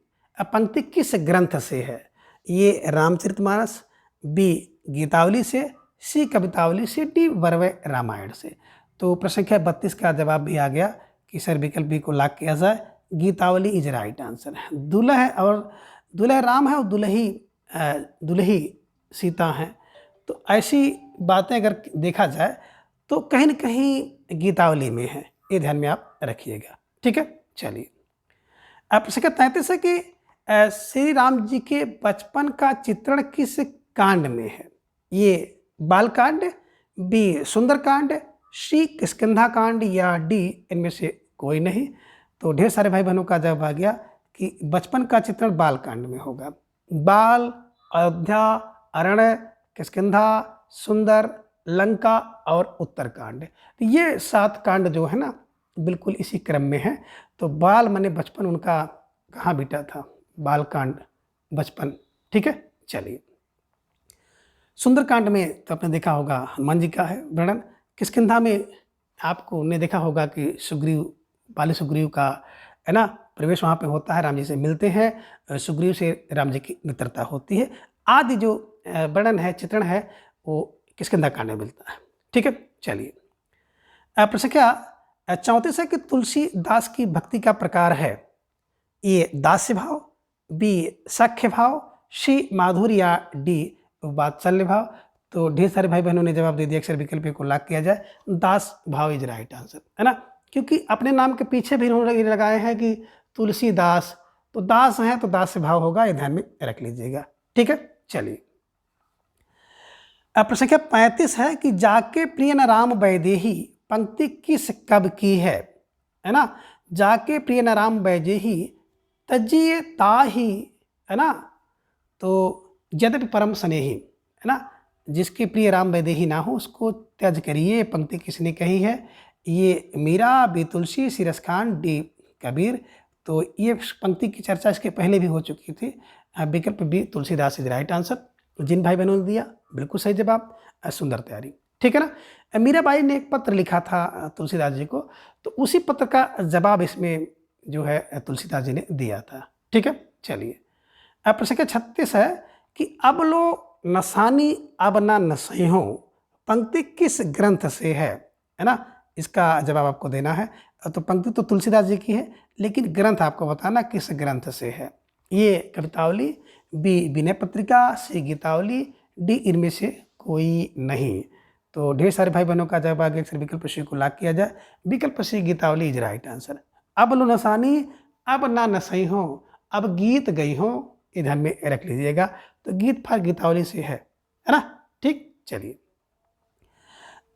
पंक्ति किस ग्रंथ से है? ये रामचरितमानस, बी गीतावली से, सी कवितावली से, डी वरवय रामायण से। तो प्रश्न संख्या 32 का जवाब भी आ गया कि सर विकल्प बी को लॉक किया जाए, गीतावली इज राइट आंसर है। दुल्ह है और दुल्ह राम है और दुल्ही सीता हैं। तो ऐसी बातें अगर देखा जाए तो कहीं न कहीं गीतावली में है, ये ध्यान में आप रखिएगा। ठीक है, चलिए। अब प्रश्न 33 है कि श्री राम जी के बचपन का चित्रण किस कांड में है? ये बाल कांड, बी सुंदर कांड, सी किष्किंधा कांड या डी इनमें से कोई नहीं। तो ढेर सारे भाई बहनों का जवाब आ गया कि बचपन का चित्रण बाल कांड में होगा। बाल, अयोध्या, अरण्य, किष्किंधा, सुंदर, लंका और उत्तरकांड, ये 7 कांड जो है ना बिल्कुल इसी क्रम में है। तो बाल माने बचपन उनका कहाँ बीता था, बाल कांड बचपन। ठीक है, चलिए। सुंदरकांड में तो आपने देखा होगा हनुमान जी का है वर्णन। किष्किंधा में आपको ने देखा होगा कि सुग्रीव, बाली सुग्रीव का है ना प्रवेश वहाँ पे होता है, राम जी से मिलते हैं, सुग्रीव से राम जी की मित्रता होती है। आदि जो वर्णन है, चित्रण है, वो किष्किंधा कांड में मिलता है। ठीक है, चलिए। प्रश्न क्या 34 है कि तुलसीदास की भक्ति का प्रकार है? ए दास्य भाव, बी सख्य भाव, सी माधुर्य या डी वात्सल्य भाव। तो ढेर सारे भाई बहनों ने जवाब दे दिया, अक्षर विकल्प को लॉक किया जाए, दास भाव इज राइट आंसर, है ना। क्योंकि अपने नाम के पीछे भी इन्होंने लगाए हैं कि तुलसीदास, तो दास है तो दास से भाव होगा, ये ध्यान में रख लीजिएगा। ठीक है, चलिए। अब प्रश्न संख्या 35 है कि जाके प्रिय न राम वैदेही पंक्ति किस कवि की है ना। जाके प्रिय न राम वैदेही तजिए ताही, है ना। तो यद्यपि परम स्नेही, है ना, जिसके प्रिय राम वैदेही ना हो उसको त्याज करिए, पंक्ति किसने कही है? ये मीरा, बी तुलसी, सी रसखान, डी कबीर। तो ये पंक्ति की चर्चा इसके पहले भी हो चुकी थी। विकल्प B Tulsidas is right answer. जिन भाई बहनों ने दिया बिल्कुल सही जवाब, सुंदर तैयारी। ठीक है ना। मीराबाई ने एक पत्र लिखा था तुलसीदास जी को, तो उसी पत्र का जवाब इसमें जो है तुलसीदास जी ने दिया था। ठीक है, चलिए। अब प्रश्न 36 है कि अब लो नसानी अब ना नसई हो पंक्ति किस ग्रंथ से है ना। इसका जवाब आपको देना है। तो पंक्ति तो तुलसीदास जी की है, लेकिन ग्रंथ आपको बताना किस ग्रंथ से है। ये कवितावली, बी विनय पत्रिका, सी गीतावली, डी इनमें से कोई नहीं। तो ढेर सारे भाई बहनों का जवाब आगे अक्सर विकल्प सी को लॉक किया जाए, विकल्प सी गीतावली इज राइट आंसर। अब लो नसानी अब ना नसई हो, अब गीत गई हो, ये ध्यान में रख लीजिएगा। तो गीत फार गीतावली से है ना। ठीक, चलिए।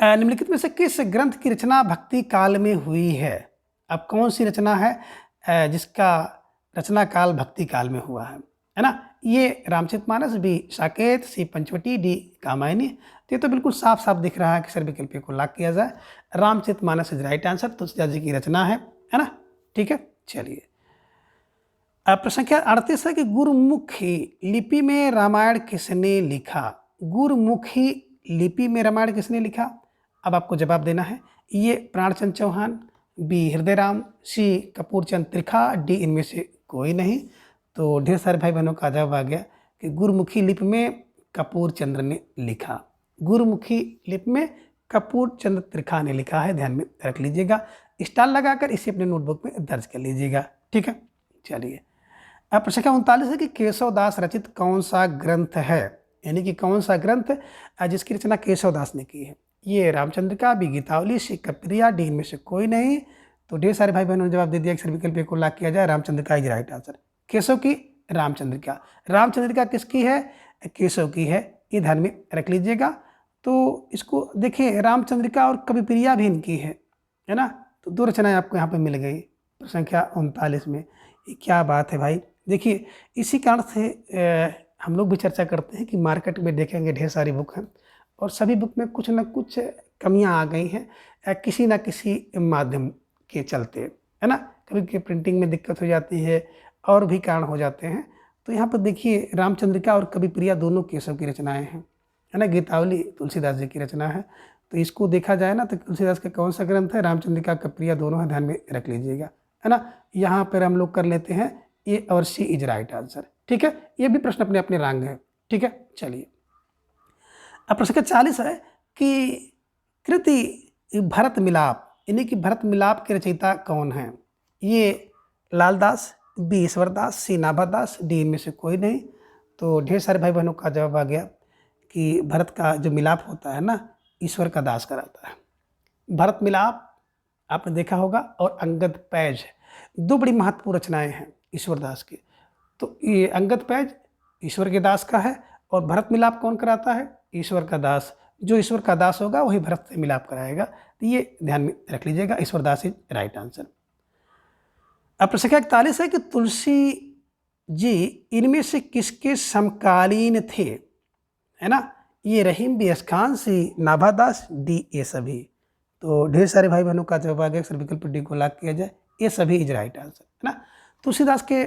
निम्नलिखित में से किस ग्रंथ की रचना भक्ति काल में हुई है? अब कौन सी रचना है जिसका रचना काल भक्ति काल में हुआ है ना। ये रामचरितमानस, बी साकेत, सी पंचवटी, डी कामायनी। तो ये तो बिल्कुल साफ साफ दिख रहा है कि सर विकल्प को लॉक किया जाए, Ramcharitmanas is right answer, Tulsidas ji की रचना है ना। ठीक है, चलिए। प्रश्न संख्या 38 है कि गुरुमुखी लिपि में रामायण किसने लिखा? गुरुमुखी लिपि में रामायण किसने लिखा? अब आपको जवाब देना है। ये प्राणचंद चौहान, बी हृदयराम, सी कपूरचंद त्रिखा, डी इनमें से कोई नहीं। तो ढेर सारे भाई बहनों का जवाब आ गया कि गुरुमुखी लिपि में कपूर चंद्र ने लिखा। गुरुमुखी लिपि में कपूर चंद्र त्रिखा ने लिखा है, ध्यान में रख लीजिएगा। स्टार लगाकर इसे अपने नोटबुक में दर्ज कर लीजिएगा। ठीक है, चलिए। अब प्रश्न 39 है कि केशवदास रचित कौन सा ग्रंथ है, यानी कि कौन सा ग्रंथ जिसकी रचना केशवदास ने की है? ये रामचंद्रिका, बी गीतावली, सी कप्रिया, डी इनमें से कोई नहीं। तो ढेर सारे भाई बहनों ने जवाब दे दिया, अक्सर विकल्प को लॉक किया जाए, Ramchandrika is right answer. Keshav की रामचंद्रिका, रामचंद्रिका किसकी है? केशव की है, ये ध्यान में रख लीजिएगा। तो इसको देखिए, रामचंद्रिका और कविप्रिया भी इनकी है ना। तो 2 रचनाएं आपको यहाँ पे मिल गई संख्या 39 में। ये क्या बात है भाई। देखिए, इसी कारण से हम लोग भी चर्चा करते हैं कि मार्केट में देखेंगे ढेर सारी बुक हैं और सभी बुक में कुछ ना कुछ कमियां आ गई हैं किसी ना किसी माध्यम के चलते, है ना। कभी प्रिंटिंग में दिक्कत हो जाती है और भी कारण हो जाते हैं। तो यहाँ पर देखिए, रामचंद्रिका और कविप्रिया दोनों केशव की रचनाएं हैं, है ना। गीतावली तुलसीदास जी की रचना है। तो इसको देखा जाए ना तो तुलसीदास का कौन सा ग्रंथ है, रामचंद्रिका का प्रिया, दोनों है, ध्यान में रख लीजिएगा, है ना। यहाँ पर हम लोग कर लेते हैं ए और सी इज राइट आंसर। ठीक है, ये भी प्रश्न अपने अपने रंग है। ठीक है, चलिए अब प्रश्न 40 है कि कृति भरत मिलाप, यानी कि भरत मिलाप के रचयिता कौन है। ये लालदास, बी ईश्वरदास, सी नाभादास, डी इनमें से कोई नहीं। तो ढेर सारे भाई बहनों का जवाब आ गया कि भरत का जो मिलाप होता है ना, ईश्वर का दास कराता है। भरत मिलाप आपने देखा होगा, और अंगद पैज, दो बड़ी महत्वपूर्ण रचनाएं हैं ईश्वरदास की। तो ये अंगद पैज ईश्वर के दास का है, और भरत मिलाप कौन कराता है, ईश्वर का दास। जो ईश्वर का दास होगा वही भरत से मिलाप कराएगा। तो ये ध्यान में रख लीजिएगा, ईश्वरदास इज राइट आंसर। अब प्रश्न 41 है कि तुलसी जी इनमें से किसके समकालीन थे, है ना। ये रहीम बी खान, सी नाभादास, डी ये सभी। तो ढेर सारे भाई बहनों का जवाब आ गया, सर विकल्प डी को लॉक किया जाए, ये सभी इज राइट आंसर, है ना। तुलसीदास के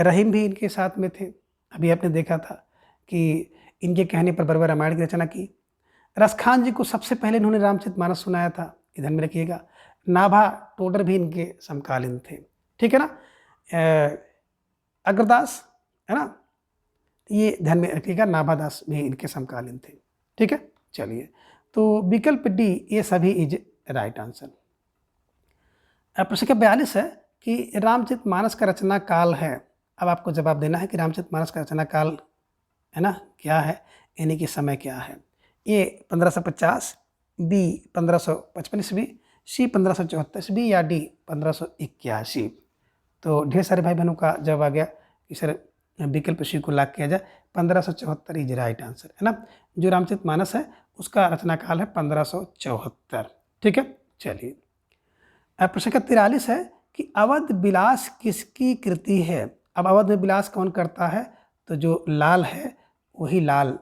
रहीम भी इनके साथ में थे। अभी आपने देखा था कि इनके कहने पर बरबर रामायण की रचना की। रसखान जी को सबसे पहले इन्होंने रामचरितमानस सुनाया था, ध्यान में रखिएगा। नाभा टोडर भी इनके समकालीन थे। ठीक है ना। अग्रदास, है ना, ये ध्यान में रखिएगा, नाभादास भी इनके समकालीन थे। ठीक है, चलिए तो विकल्प डी ये सभी इज राइट आंसर। प्रश्न 42 है कि रामचरितमानस का रचना काल है। अब आपको जवाब देना है कि रामचरितमानस का रचना काल, है ना, क्या है, यानी कि समय क्या है। ए 1550, बी 1555 ईस्वी, सी 1574 ईस्वी, या डी 1581। तो ढेर सारे भाई बहनों का जवाब आ गया कि सर विकल्प सी को लॉक किया जाए, 1574 इज राइट आंसर, है ना। जो रामचरितमानस है उसका रचना काल है 1574। ठीक है, चलिए अब प्रश्न 43 है कि अवध विलास किसकी कृति है। अब अवध में विलास कौन करता है, तो जो लाल है वही लाल।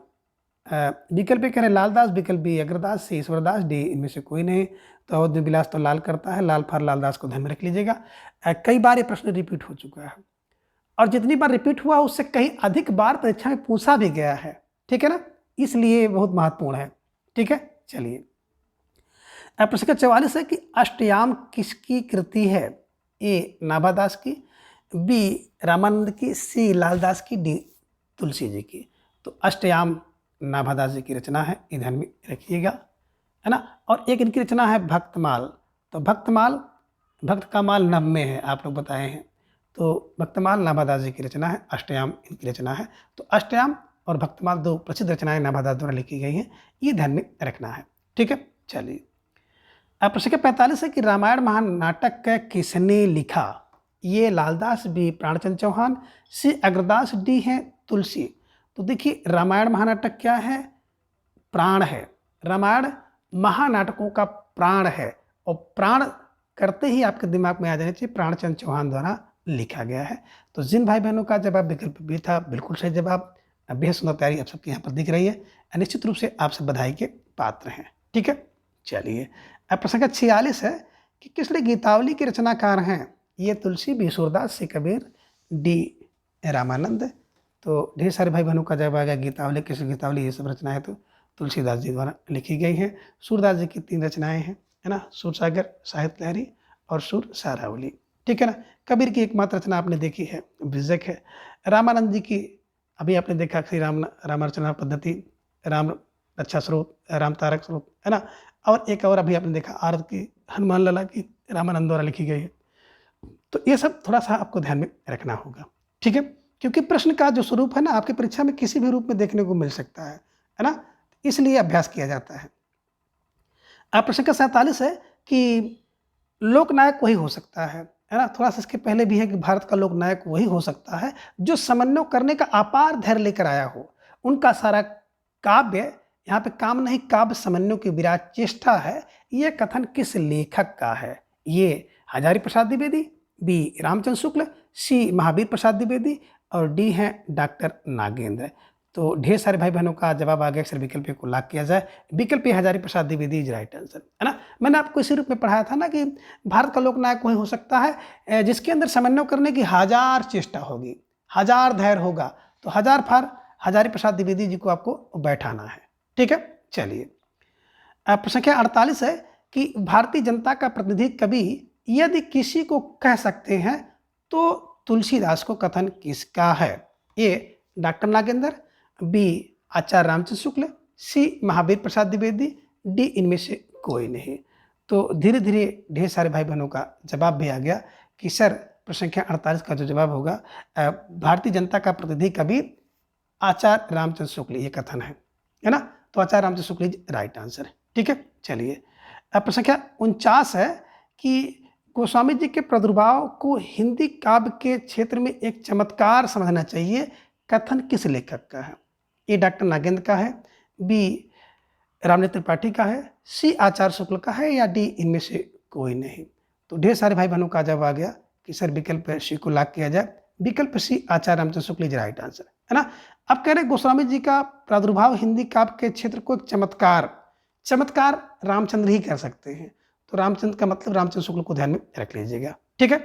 विकल्प कह रहे हैं लालदास, विकल्प बी अग्रदास, सी ईश्वरदास, डी इनमें से कोई नहीं। तो अवध में विलास तो लाल करता है, लाल फर लालदास को ध्यान में रख लीजिएगा। कई बार ये प्रश्न रिपीट हो चुका है, और जितनी बार रिपीट हुआ उससे कहीं अधिक बार परीक्षा में पूछा भी गया है। ठीक है ना, इसलिए बहुत महत्वपूर्ण है। ठीक है, चलिए प्रश्न 44 है कि अष्टयाम किसकी कृति है। ए नाभादास की, बी रामानंद की, सी लालदास की, डी तुलसी जी की। तो अष्टयाम नाभादास जी की रचना है, ध्यान में रखिएगा, है ना। और एक इनकी रचना है भक्तमाल। तो भक्तमाल, भक्त का माल नभ में है, आप लोग बताए हैं। तो भक्तमाल नाभादास जी की रचना है, अष्टयाम इनकी रचना है। तो अष्टयाम और भक्तमाल दो प्रसिद्ध रचनाएं नाभादास द्वारा लिखी गई हैं, ये ध्यान में रखना है। ठीक है, चलिए अब प्रश्न 45 है कि रामायण महानाटक किसने लिखा। ये लालदास, बी प्राणचंद्र चौहान, सी अग्रदास, डी है तुलसी। तो देखिए रामायण महानाटक क्या है, प्राण है। रामायण महानाटकों का प्राण है, और प्राण करते ही आपके दिमाग में आ जाना चाहिए प्राणचंद्र चौहान द्वारा लिखा गया है। तो जिन भाई बहनों का जवाब विकल्प भी था, बिल्कुल सही जवाब। बेहद सुंदर तैयारी आप सबके यहाँ पर दिख रही है, निश्चित रूप से आप सब बधाई के पात्र हैं। ठीक है, चलिए अब प्रश्न 46 है कि किसने गीतावली के रचनाकार हैं। ये तुलसी, बी सूरदास, सी कबीर, डी रामानंद। तो ढेर सारे भाई बहनों का जवाब आ गया गीतावली, किस गीतावली, ये सब रचनाएं तो तुलसीदास जी द्वारा लिखी गई हैं। सूरदास जी की 3 रचनाएं हैं, है ना, सूरसागर, साहित्य लहरी और सूर सारावली। ठीक है ना। कबीर की एकमात्र रचना आपने देखी है विजक है। रामानंद जी की अभी आपने देखा श्री रामरचना पद्धति, राम रक्षा स्रोत, राम तारक स्रोत, है ना। और एक और अभी आपने देखा आरत की, हनुमान लला की, रामानंद द्वारा लिखी गई है। तो ये सब थोड़ा सा आपको ध्यान में रखना होगा। ठीक है, क्योंकि प्रश्न का जो स्वरूप है ना आपकी परीक्षा में किसी भी रूप में देखने को मिल सकता है ना, इसलिए अभ्यास किया जाता है। अब प्रश्न का 47 है कि लोकनायक वही हो सकता है ना। थोड़ा सा इसके पहले भी है कि भारत का लोकनायक वही हो सकता है जो समन्वय करने का अपार धैर्य लेकर आया हो। उनका सारा काव्य, यहाँ पे काम नहीं काव्य समन्वय की विराट चेष्टा है। ये कथन किस लेखक का है। ये हजारी प्रसाद द्विवेदी, बी रामचंद्र शुक्ल, सी महावीर प्रसाद द्विवेदी, और डी है डॉक्टर नागेंद्र। तो ढेर सारे भाई बहनों का जवाब आ गया, अक्सर विकल्प को लॉक किया जाए। विकल्प Hazari Prasad Dwivedi is right answer, है ना। मैंने आपको इसी रूप में पढ़ाया था ना कि भारत का लोकनायक वही हो सकता है जिसके अंदर समन्वय करने की 1000 चेष्टा होगी, 1000 धैर्य होगा। तो 1000 फार हजारी प्रसाद द्विवेदी जी को आपको बैठाना है। ठीक है, चलिए प्रश्न संख्या 48 है कि भारतीय जनता का प्रतिनिधि कवि यदि किसी को कह सकते हैं तो तुलसीदास को कथन किसका है? ए डॉक्टर नागेंद्र, बी आचार्य रामचंद्र शुक्ल, सी महावीर प्रसाद द्विवेदी, डी इनमें से कोई नहीं। तो धीरे धीरे ढेर सारे भाई बहनों का जवाब भी आ गया कि सर प्रश्न संख्या 48 का जो जवाब होगा भारतीय जनता का प्रतिनिधि कवि आचार्य रामचंद्र शुक्ल, ये कथन है ना। तो आचार्य रामचंद्र शुक्ल राइट आंसर है। ठीक है, चलिए अब प्रश्न संख्या 49 है कि गोस्वामी जी के प्रादुर्भाव को हिंदी काव्य के क्षेत्र में एक चमत्कार समझना चाहिए, कथन किस लेखक का है? ए डॉक्टर नागेंद्र का है, बी रामनेत्र त्रिपाठी का है, सी आचार्य शुक्ल का है, या डी इनमें से कोई नहीं। तो ढेर सारे भाई बहनों का जवाब आ गया कि सर विकल्प सी को लॉक किया जाए। विकल्प सी आचार्य रामचंद्र शुक्ल इज राइट आंसर है ना। अब कह रहे गोस्वामी जी का प्रादुर्भाव हिंदी काव्य के क्षेत्र को एक चमत्कार रामचंद्र ही कर सकते हैं। तो रामचंद्र का मतलब रामचंद्र शुक्ल को ध्यान में रख लीजिएगा। ठीक है,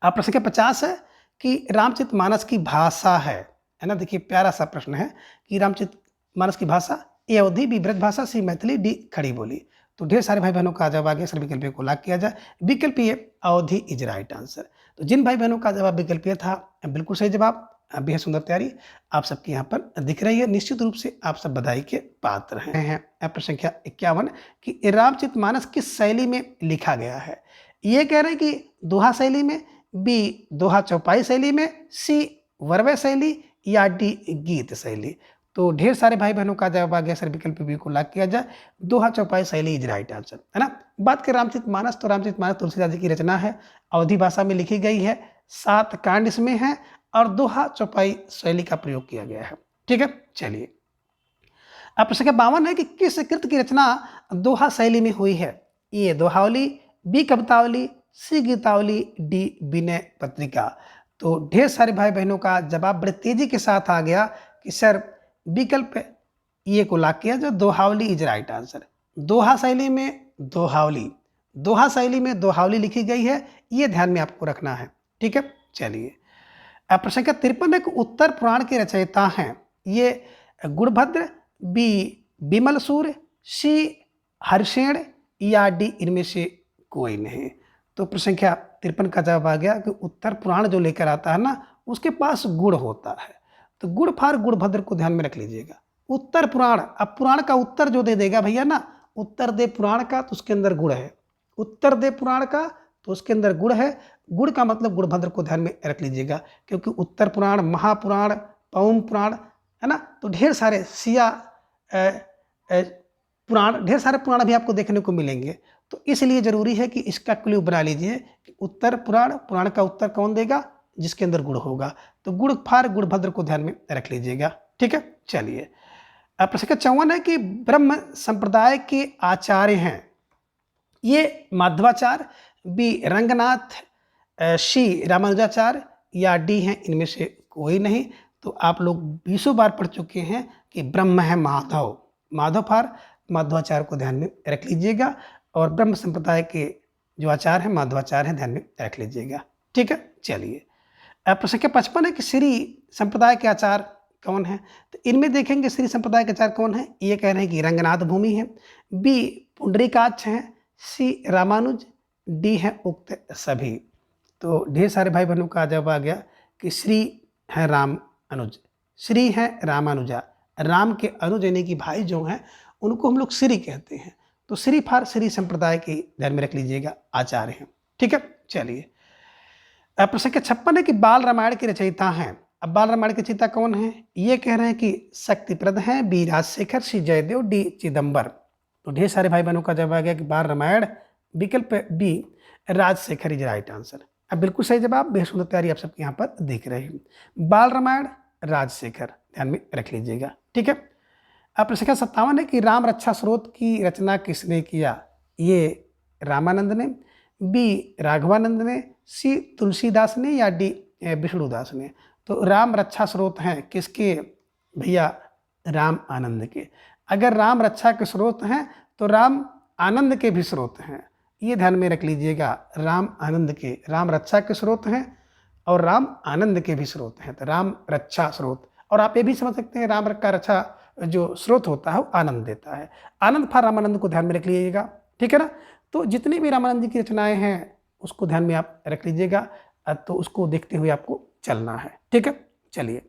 अब प्रश्न संख्या 50 है कि रामचरितमानस की भाषा है ना। देखिए प्यारा सा प्रश्न है कि रामचरितमानस की भाषा ए अवधी, बी ब्रज भाषा, सी मैथिली, डी खड़ी बोली। तो ढेर सारे भाई बहनों का जवाब आ गया सर विकल्प को लॉक किया जाए। विकल्प ए अवधी इज राइट आंसर। तो जिन भाई बहनों का जवाब विकल्प ए था बिल्कुल सही जवाब, बेहद सुंदर तैयारी आप सबकी यहाँ पर दिख रही है। निश्चित रूप से आप सब बधाई के पात्र हैं। प्रश्न संख्या 51 कि रामचरितमानस किस शैली में लिखा गया है? ये कह रहे हैं कि दोहा शैली में, बी दोहा चौपाई शैली में, सी वर्वय शैली, या डी गीत शैली। तो ढेर सारे भाई बहनों का जवाब आ गया सर विकल्प बी को लॉक किया जाए। दोहा चौपाई शैली इज राइट आंसर है ना। बात करें रामचरितमानस, तो रामचरितमानस तुलसीदास जी की रचना है, अवधी भाषा में लिखी गई है, 7 कांड इसमें है और दोहा चौपाई शैली का प्रयोग किया गया है। ठीक है, चलिए अब प्रश्न संख्या 52 है कि किस कृति की रचना दोहा शैली में हुई है? ए दोहावली, बी कवितावली, सी गीतावली, डी विनय पत्रिका। तो ढेर सारे भाई बहनों का जवाब बड़े तेजी के साथ आ गया कि सर विकल्प ये को लॉक किया जो दोहावली इज राइट आंसर। दोहा शैली में दोहावली लिखी गई है, ये ध्यान में आपको रखना है। ठीक है, चलिए अब प्रश्न संख्या 53 एक उत्तर पुराण के रचयिता हैं। ये गुणभद्र, बी विमल सूर्य, सी हर्षेण, या डी इनमें से कोई नहीं। तो प्रश्न संख्या 53 का जवाब आ गया कि उत्तर पुराण जो लेकर आता है ना उसके पास गुण होता है। तो गुण फार गुणभद्र को ध्यान में रख लीजिएगा। उत्तर पुराण, अब पुराण का उत्तर जो दे देगा भैया ना, उत्तर दे पुराण का तो उसके अंदर गुण है, उत्तर दे पुराण का तो उसके अंदर गुण है। गुण का मतलब गुणभद्र को ध्यान में रख लीजिएगा, क्योंकि उत्तर पुराण, महापुराण, पौम पुराण है ना, तो ढेर सारे सिया पुराण, ढेर सारे पुराण भी आपको देखने को मिलेंगे। तो इसलिए जरूरी है कि इसका क्ल्यू बना लीजिए कि उत्तर पुराण, पुराण का उत्तर कौन देगा? जिसके अंदर गुण होगा। तो गुण फार गुणभद्र को ध्यान में रख लीजिएगा। ठीक है, चलिए अब प्रश्न 54 है कि ब्रह्म संप्रदाय के आचार्य हैं। ये माधवाचार्य, बी रंगनाथ, सी रामानुजाचार्य, या डी हैं इनमें से कोई नहीं। तो आप लोग 20 बार पढ़ चुके हैं कि ब्रह्म है माधव फार माधवाचार्य को ध्यान में रख लीजिएगा, और ब्रह्म संप्रदाय के जो आचार्य हैं माधवाचार्य हैं, ध्यान में रख लीजिएगा। ठीक है, चलिए प्रश्न संख्या 55 है कि श्री संप्रदाय के आचार्य कौन है? तो इनमें देखेंगे श्री संप्रदाय के आचार्य कौन है। ये कह रहे हैं कि रंगनाथ भूमि है, बी पुंडरीकाक्ष हैं, सी रामानुज, डी है उक्त सभी। तो ढेर सारे भाई बहनों का जवाब आ गया कि श्री है रामानुज, श्री है रामानुजा, राम के अनुज यानी कि भाई जो हैं उनको हम लोग श्री कहते हैं। तो श्री फार श्री संप्रदाय के ध्यान में रख लीजिएगा आचार्य हैं। ठीक है, चलिए प्रश्न संख्या 56 है कि बाल रामायण के रचयिता हैं। अब बाल रामायण के रचयिता कौन है? ये कह रहे हैं कि शक्तिप्रद हैं, बी राजशेखर, सी जयदेव, डी चिदम्बर। तो ढेर सारे भाई बहनों का जवाब आ गया कि बाल रामायण, विकल्प B Rajashekhar is right answer. अब बिल्कुल सही जवाब, बेहद सुंदर तैयारी आप सबके यहाँ पर दिख रही है। बाल रामायण राजशेखर ध्यान में रख लीजिएगा। ठीक है, अब प्रश्न संख्या 57 है कि राम रक्षा स्रोत की रचना किसने किया? ये रामानंद ने, बी राघवानंद ने, सी तुलसीदास ने, या डी विष्णुदास ने। तो राम रक्षा स्रोत हैं किसके भैया? राम आनंद के। अगर राम रक्षा के स्रोत हैं तो राम आनंद के भी स्रोत हैं, ये ध्यान में रख लीजिएगा। राम आनंद के, राम रक्षा के स्रोत हैं और राम आनंद के भी स्रोत हैं। तो राम रक्षा स्रोत, और आप ये भी समझ सकते हैं राम का रक्षा जो स्रोत होता है वो आनंद देता है। आनंद फॉर रामानंद को ध्यान में रख लीजिएगा, ठीक है ना। तो जितनी भी रामानंद जी की रचनाएं हैं उसको ध्यान में आप रख लीजिएगा, तो उसको देखते हुए आपको चलना है, ठीक है। चलिए,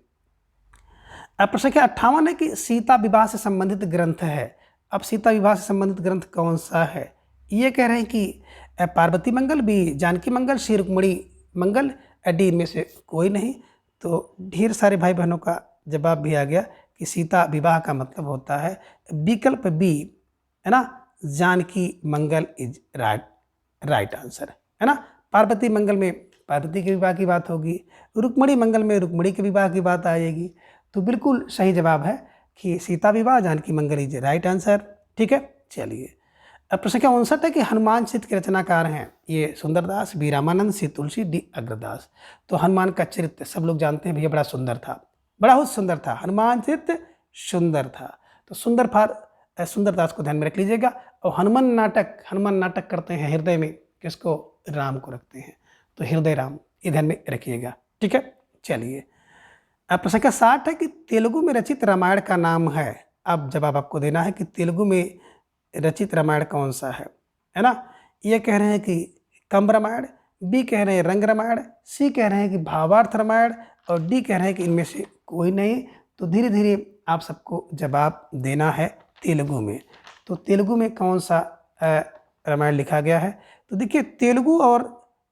अब प्रश्न संख्या 58 है कि सीता विवाह से संबंधित ग्रंथ है। अब सीता विवाह से संबंधित ग्रंथ कौन सा है? ये कह रहे हैं कि पार्वती मंगल, बी जानकी मंगल, सी रुक्मणी मंगल, डी इनमें से कोई नहीं। तो ढेर सारे भाई बहनों का जवाब भी आ गया कि सीता विवाह का मतलब होता है विकल्प बी, है ना, जानकी मंगल इज राइट आंसर, है ना। पार्वती मंगल में पार्वती के विवाह की बात होगी, रुक्मणी मंगल में रुक्मणी के विवाह की बात आएगी। तो बिल्कुल सही जवाब है कि सीता विवाह जानकी मंगल इज राइट आंसर, ठीक है। चलिए, अब प्रश्न संख्या 59 है कि हनुमान चित्र के रचनाकार हैं। ये सुंदरदास, बी रामानंद, सी तुलसी, डी अग्रदास। तो हनुमान का चरित्र सब लोग जानते हैं भैया, बड़ा सुंदर था, बड़ा ही सुंदर था, हनुमान चित्र सुंदर था। तो सुंदरदास को ध्यान में रख लीजिएगा। और हनुमान नाटक करते हैं हृदय में, किसको? राम को रखते हैं, तो हृदय राम, ये ध्यान में रखिएगा, ठीक है। चलिए, अब प्रश्न संख्या 60 है कि तेलुगु में रचित रामायण का नाम है। अब जवाब आपको देना है कि तेलुगु में रचित रामायण कौन सा है ना। ये कह रहे हैं कि कंब रामायण, बी कह रहे हैं रंग रामायण, सी कह रहे हैं कि भावार्थ रामायण, और डी कह रहे हैं कि इनमें से कोई नहीं। तो धीरे धीरे आप सबको जवाब देना है तेलुगु में। तो तेलुगु में कौन सा रामायण लिखा गया है? तो देखिए, तेलुगु और,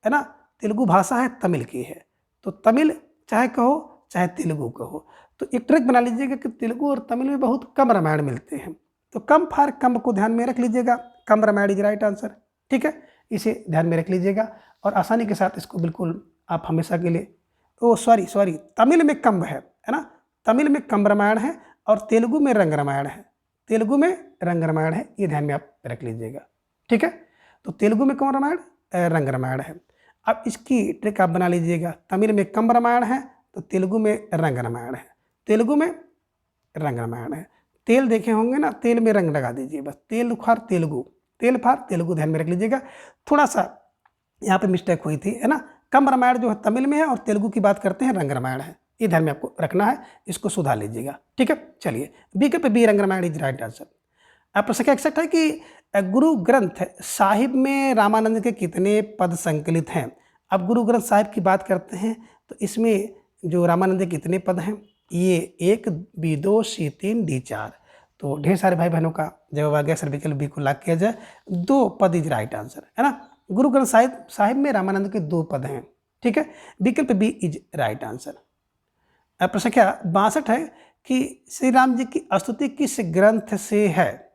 है ना, तेलुगु भाषा है तमिल की है, तो तमिल चाहे कहो चाहे तेलुगु कहो। तो एक ट्रिक बना लीजिएगा कि तेलुगु और तमिल में बहुत कम रामायण मिलते हैं, तो कम फार कम को ध्यान में रख लीजिएगा, कम रामायण इज राइट आंसर, ठीक है। इसे ध्यान में रख लीजिएगा और आसानी के साथ इसको बिल्कुल आप हमेशा के लिए, सॉरी, तमिल में कम्ब है ना, तमिल में कम्ब रामायण है और तेलुगु में रंग रामायण है, तेलुगु में रंग रामायण है, ये ध्यान में आप रख लीजिएगा, ठीक है। तो तेलुगु में कौन रामायण? रंग रामायण है। अब इसकी ट्रिक आप बना लीजिएगा, तमिल में कम्ब रामायण है तो तेलुगु में रंग रामायण है, तेलुगु में रंग रामायण है। तेल देखे होंगे ना, तेल में रंग लगा दीजिए बस, तेल फार तेलुगु ध्यान में रख लीजिएगा। थोड़ा सा यहाँ पे मिस्टेक हुई थी, है ना, कम्ब रामायण जो है तमिल में है और तेलुगु की बात करते हैं रंग रामायण है, ये ध्यान में आपको रखना है, इसको सुधार लीजिएगा, ठीक है। चलिए, विकल्प बी रंग रामायण इज राइट आंसर। अब प्रश्न संख्या 61 है कि गुरु ग्रंथ साहिब में रामानंद के कितने पद संकलित हैं। अब गुरु ग्रंथ साहिब की बात करते हैं तो इसमें जो रामानंद के कितने पद हैं? ये 1, बी 2, सी 3, डी 4। तो ढेर सारे भाई बहनों का जवाब आ गया, सर विकल्प बी को लॉक किया जाए, 2 पद इज राइट आंसर, है ना। गुरु ग्रंथ साहिब में रामानंद के 2 पद हैं, ठीक है, विकल्प बी इज राइट आंसर। अब प्रश्न संख्या 62 है कि श्री राम जी की स्तुति किस ग्रंथ से है?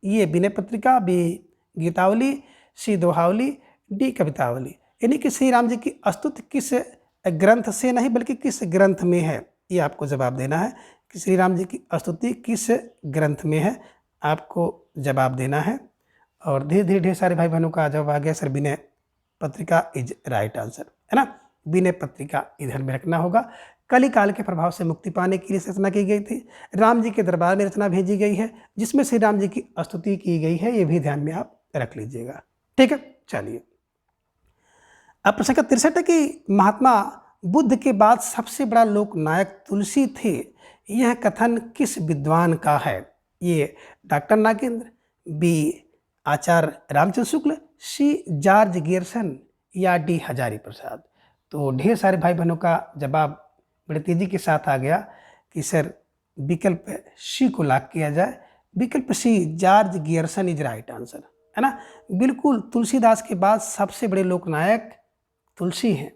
ये विनय पत्रिका, बी गीतावली, सी दोहावली, डी कवितावली। यानी कि श्री राम जी की स्तुति किस ग्रंथ से नहीं बल्कि किस ग्रंथ में है, ये आपको जवाब देना है कि श्री राम जी की स्तुति किस ग्रंथ में है, आपको जवाब देना है। और धीरे धीरे ढेर सारे भाई बहनों का जवाब आ गया, sir Vinay Patrika is right answer, है ना। विनय पत्रिका इधर में रखना होगा। कली काल के प्रभाव से मुक्ति पाने के लिए रचना की गई थी। राम जी के दरबार में रचना भेजी गई है जिसमें श्री राम जी की स्तुति की गई है, ये भी ध्यान में आप रख लीजिएगा, ठीक है। चलिए, अब प्रश्न संख्या 63 है कि महात्मा बुद्ध के बाद सबसे बड़ा लोक नायक तुलसी थे, यह कथन किस विद्वान का है? ये डॉक्टर नागेंद्र, बी आचार्य रामचंद्र शुक्ल, सी जॉर्ज गियर्सन, या डी हजारी प्रसाद। तो ढेर सारे भाई बहनों का जवाब बड़े तेजी के साथ आ गया कि सर विकल्प सी को लॉक किया जाए, विकल्प C George Grierson is right answer, है ना। बिल्कुल, तुलसीदास के बाद सबसे बड़े लोकनायक तुलसी हैं,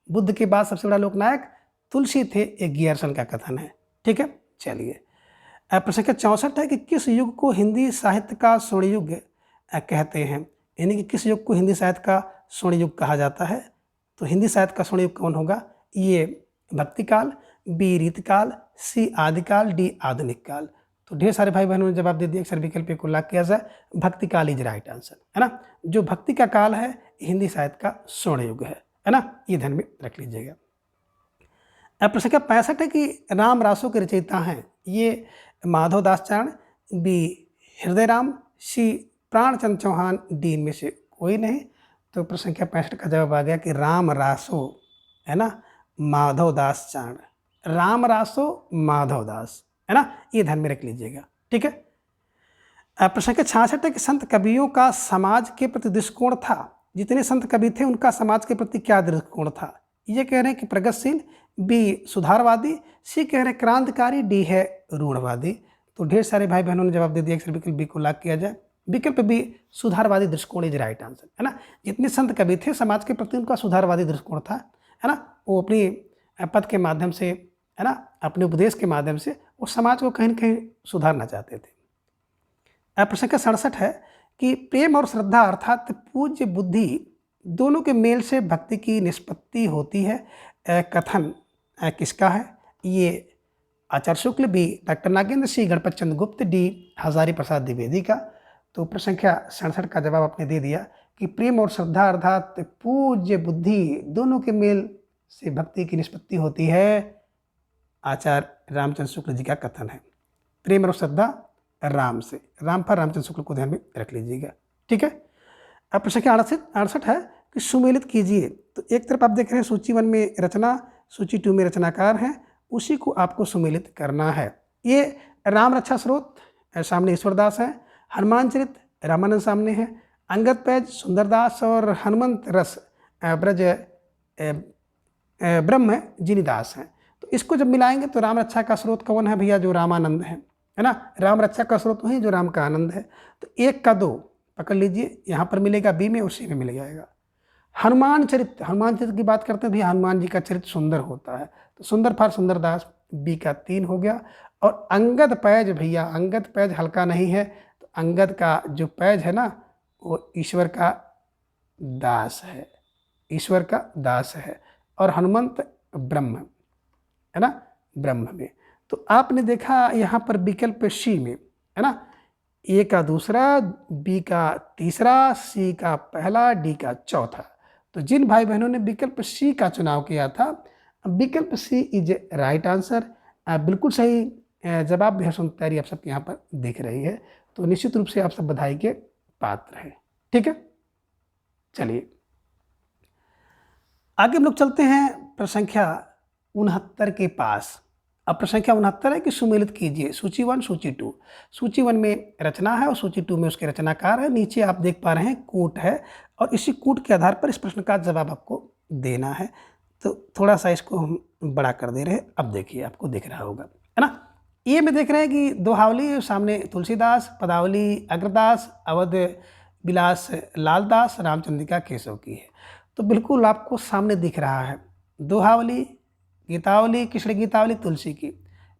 बुद्ध के बाद सबसे बड़ा लोकनायक तुलसी थे, एक गियर्सन का कथन है, ठीक है। चलिए, प्रश्न संख्या 64 है कि किस युग को हिंदी साहित्य का स्वर्ण युग कहते हैं? यानी कि किस युग को हिंदी साहित्य का स्वर्ण युग कहा जाता है? तो हिंदी साहित्य का स्वर्ण युग कौन होगा? ये भक्ति काल, बी रीतकाल, सी आदिकाल, डी आधुनिक काल। तो ढेर सारे भाई बहनों ने जवाब दे दिया, सर विकल्प को लॉक किया जाए, भक्ति काल इज राइट आंसर, है ना। जो भक्ति का काल है हिंदी साहित्य का स्वर्ण युग है ना, ये ध्यान में रख लीजिएगा। अब प्रश्न संख्या 65 है कि राम रासों के रचयिता हैं, ये माधव दास चारण, बी हृदय राम, सी प्राणचंद चौहान, डी में से कोई नहीं। तो प्रश्न संख्या 65 का जवाब आ गया कि राम रासो, है ना, माधव दास चारण, राम रासो माधव दास, है ना, ये ध्यान में रख लीजिएगा। ठीक है। प्रश्न संख्या 66 है कि संत कवियों का समाज के प्रति दृष्टिकोण था, जितने संत कवि थे उनका समाज के प्रति क्या दृष्टिकोण था। ये कह रहे हैं कि प्रगतिशील, बी सुधारवादी, सी कह रहे हैं क्रांतिकारी, डी है रूढ़वादी। तो ढेर सारे भाई बहनों ने जवाब दे दिया कि विकल्प बी को लॉक किया जाए। विकल्प बी सुधारवादी दृष्टिकोण इज राइट आंसर, है ना। जितने संत कवि थे समाज के प्रति उनका सुधारवादी दृष्टिकोण था, है ना। वो अपनी पद के माध्यम से, है ना, अपने उपदेश के माध्यम से वो समाज को कहीं न कहीं सुधारना चाहते थे। प्रश्न संख्या 67 है कि प्रेम और श्रद्धा अर्थात पूज्य बुद्धि दोनों के मेल से भक्ति की निष्पत्ति होती है। कथन किसका है। ये आचार्य शुक्ल, बी डॉक्टर नागेंद्र, सी गणपत चंद्र गुप्त, डी हजारी प्रसाद द्विवेदी का। तो प्रश्न संख्या 67 का जवाब आपने दे दिया कि प्रेम और श्रद्धा अर्थात पूज्य बुद्धि दोनों के मेल से भक्ति की निष्पत्ति होती है। आचार्य रामचंद्र शुक्ल जी का कथन है। प्रेम और श्रद्धा राम से, राम पर रामचंद्र शुक्ल को ध्यान में रख लीजिएगा। ठीक है। अब प्रश्न संख्या 68 है कि सुमेलित कीजिए। तो एक तरफ आप देख रहे हैं सूची 1 में रचना, सूची 2 में रचनाकार है, उसी को आपको सुमेलित करना है। ये राम रक्षा स्रोत सामने ईश्वरदास है, हनुमान चरित रामानंद सामने है, अंगद पैज सुंदरदास और हनुमंत रस ब्रज ब्रह्म जिनीदास हैं। तो इसको जब मिलाएंगे तो राम रक्षा का स्रोत कौन है भैया, जो रामानंद है ना। राम रक्षा का स्रोत वही जो राम का आनंद है। तो 1 का 2 पकड़ लीजिए, यहाँ पर मिलेगा बी में, उसी में मिल जाएगा। हनुमान चरित, हनुमान चरित की बात करते हैं भैया, हनुमान जी का चरित्र सुंदर होता है, तो सुंदर फॉर सुंदरदास, बी का 3 हो गया। और अंगद पैज भैया, अंगद पैज हल्का नहीं है, तो अंगद का जो पैज है ना वो ईश्वर का दास है, ईश्वर का दास है। और हनुमंत ब्रह्म, है ना, ब्रह्म में। तो आपने देखा यहाँ पर विकल्प सी में, है ना, ए का दूसरा, बी का तीसरा, सी का पहला, डी का चौथा। तो जिन भाई बहनों ने विकल्प सी का चुनाव किया था, विकल्प सी इज राइट आंसर, बिल्कुल सही जवाब भी सुन तैयारी आप सबके यहाँ पर दिख रही है। तो निश्चित रूप से आप सब बधाई के पात्र हैं। ठीक है, चलिए आगे हम लोग चलते हैं प्रश्न संख्या 69 के पास। अब प्रश्न संख्या 69 है कि सुमेलित कीजिए सूची 1 सूची 2। सूची 1 में रचना है और सूची 2 में उसके रचनाकार है। नीचे आप देख पा रहे हैं कूट है, और इसी कूट के आधार पर इस प्रश्न का जवाब आपको देना है। तो थोड़ा सा इसको हम बड़ा कर दे रहे हैं, अब देखिए आपको दिख रहा होगा, है ना। ये में देख रहे हैं कि दोहावली सामने तुलसीदास, पदावली अग्रदास, अवध विलास लालदास, रामचंद्रिका केशव की है। तो बिल्कुल आपको सामने दिख रहा है दोहावली, गीतावली, कृष्ण गीतावली तुलसी की,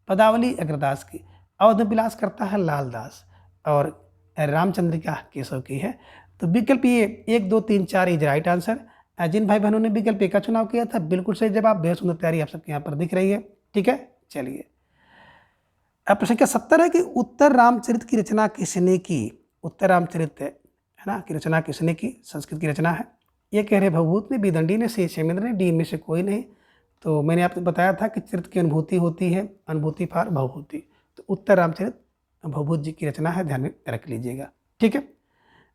पदावली अग्रदास की, अवध विलास करता है लालदास, और रामचंद्रिका केशव की है। तो विकल्प ये 1 2 3 4 इज राइट आंसर। जिन भाई बहनों ने विकल्प ए का चुनाव किया था बिल्कुल सही जवाब, बेहद सुंदर तैयारी आप सबके यहाँ पर दिख रही है। ठीक है, चलिए अब प्रश्न संख्या 70 है कि उत्तर रामचरित की रचना किसने की। उत्तर रामचरित है ना की रचना किसने की, संस्कृत की रचना है। ये कह रहे भवभूत ने, बी दंडी ने, सी क्षेमेंद्र ने, डी में से कोई नहीं। तो मैंने आपको बताया था कि चरित्र की अनुभूति होती है, अनुभूति फार भवभूति। तो उत्तर रामचरित भवभूत जी की रचना है, ध्यान में रख लीजिएगा। ठीक है,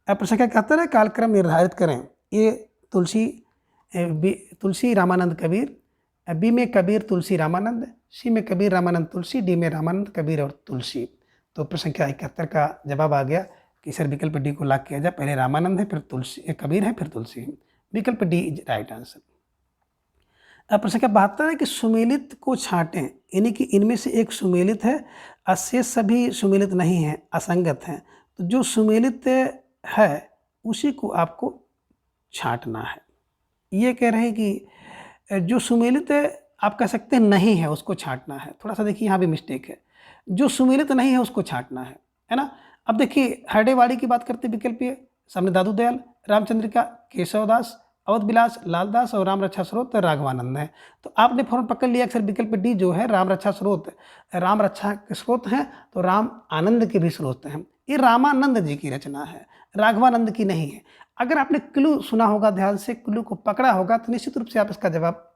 अब प्रश्न संख्या 71 है कालक्रम निर्धारित करें। ये तुलसी रामानंद कबीर, बी में कबीर तुलसी रामानंद, सी में कबीर रामानंद तुलसी, डी में रामानंद कबीर और तुलसी। तो प्रश्न संख्या 71 का जवाब आ गया कि सर विकल्प डी को लॉक किया जाए। पहले रामानंद है, फिर तुलसी, कबीर है, फिर तुलसी है। विकल्प डी इज राइट आंसर। अब प्रश्न संख्या 72 है कि सुमेलित को छांटें, यानी कि इनमें से एक सुमेलित है, शेष सभी सुमेलित नहीं हैं, असंगत हैं। तो जो सुमेलित है उसी को आपको छांटना है। ये कह रहे हैं कि जो सुमेलित आप कह सकते हैं नहीं है उसको छांटना है। थोड़ा सा देखिए यहाँ भी मिस्टेक है, जो सुमेलित नहीं है उसको छांटना है ना। अब देखिए हरडेवाड़ी की बात करते विकल्प ये, सामने दादू दयाल, रामचंद्रिका केशवदास, अवध विलास लालदास और राम रक्षा स्रोत राघवानंद है। तो आपने फौरन पकड़ लिया अक्सर विकल्प डी जो है राम रक्षा स्रोत, राम रक्षा के स्रोत हैं तो राम आनंद के भी स्रोत हैं। ये रामानंद जी की रचना है, राघवानंद की नहीं है। अगर आपने क्लू सुना होगा, ध्यान से क्लू को पकड़ा होगा, तो निश्चित रूप से आप इसका जवाब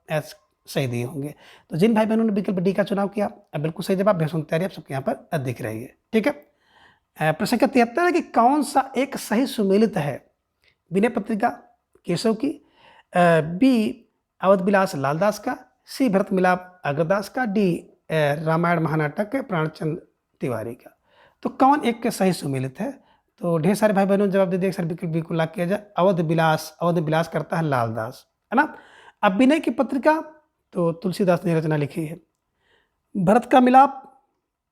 सही दिए होंगे। तो जिन भाई बहनों ने विकल्प डी का चुनाव किया बिल्कुल सही जवाब, बेहद सुंदर तैयारी आप सबके यहाँ पर दिख रही है। ठीक है, प्रश्न संख्या 73 है कि कौन सा एक सही सुमेलित है। विनय पत्रिका केशव की, बी अवध विलास लालदास का, सी भरत मिलाप अग्रदास का, डी रामायण महानाटक है प्राणचंद तिवारी का। तो कौन एक के सही सुमेलित है? तो ढेर सारे भाई बहनों ने जवाब दे दिया सर बिल्कुल बिल्कुल लाख किया जाए। अवध विलास करता है लालदास, है ना। अब विनय की पत्रिका तो तुलसीदास ने रचना लिखी है। भरत का मिलाप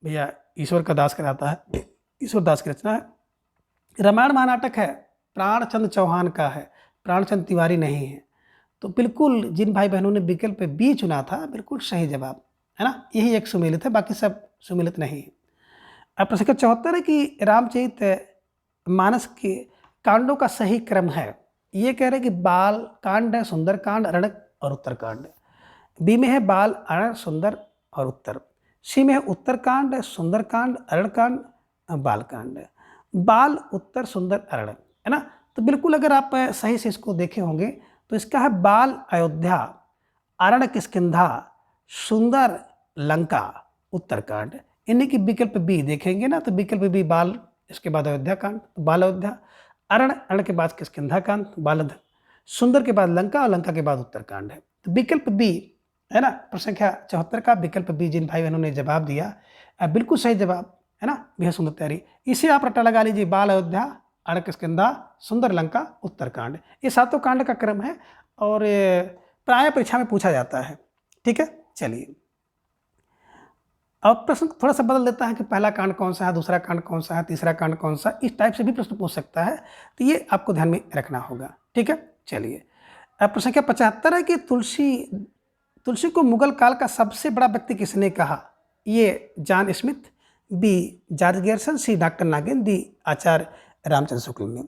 भैया ईश्वर का दास कराता है, ईश्वर दास की रचना है। रामायण महानाटक है प्राणचंद चौहान का है, प्राणचंद तिवारी नहीं है। तो बिल्कुल जिन भाई बहनों ने विकल्प बी चुना था बिल्कुल सही जवाब, है ना। यही एक सुमेलित है, बाकी सब सुमेलित नहीं है। अब प्रश्न संख्या 74 है कि रामचरित मानस के कांडों का सही क्रम है। ये कह रहे हैं कि बाल कांड है, सुंदर कांड, अरण्यक और उत्तरकांड। बी में है बाल, अरण्य, सुंदर और उत्तर। सी में है उत्तरकांड, सुंदरकांड, अरण्यकांड, बालकांड। बाल, उत्तर, सुंदर, अरण्य, है ना। तो बिल्कुल अगर आप सही से इसको देखे होंगे तो इसका है बाल अयोध्या, अरण्य किष्किंधा, सुंदर लंका, उत्तरकांड। इन्हीं की विकल्प बी देखेंगे ना तो विकल्प बी बाल, इसके बाद अयोध्या कांड, बाल अयोध्या, अरण्य, अरण्य के बाद किष्किंधा कांड, बाल, सुंदर के बाद लंका और लंका के बाद उत्तरकांड है। तो विकल्प बी, है ना, प्रश्न संख्या 74 का विकल्प बी जिन भाई बहनों ने जवाब दिया बिल्कुल सही जवाब, है ना। बेहद सुंदर तैयारी, इसे आप रट्टा लगा लीजिए, बाल अयोध्या, अरण्य किष्किंधा, सुंदर लंका, उत्तरकांड। ये सातों कांड का क्रम है और प्राय परीक्षा में पूछा जाता है। ठीक है, चलिए अब प्रश्न थोड़ा सा बदल देता है कि पहला कांड कौन सा है, दूसरा कांड कौन सा है, तीसरा कांड कौन सा, इस टाइप से भी प्रश्न पूछ सकता है। तो ये आपको ध्यान में रखना होगा। ठीक है, चलिए अब प्रश्न संख्या 75 है कि तुलसी को मुगल काल का सबसे बड़ा व्यक्ति किसने कहा? ये John Smith, B George Garrison, C doctor Nagen, D Acharya Ramchandra Shukla ने।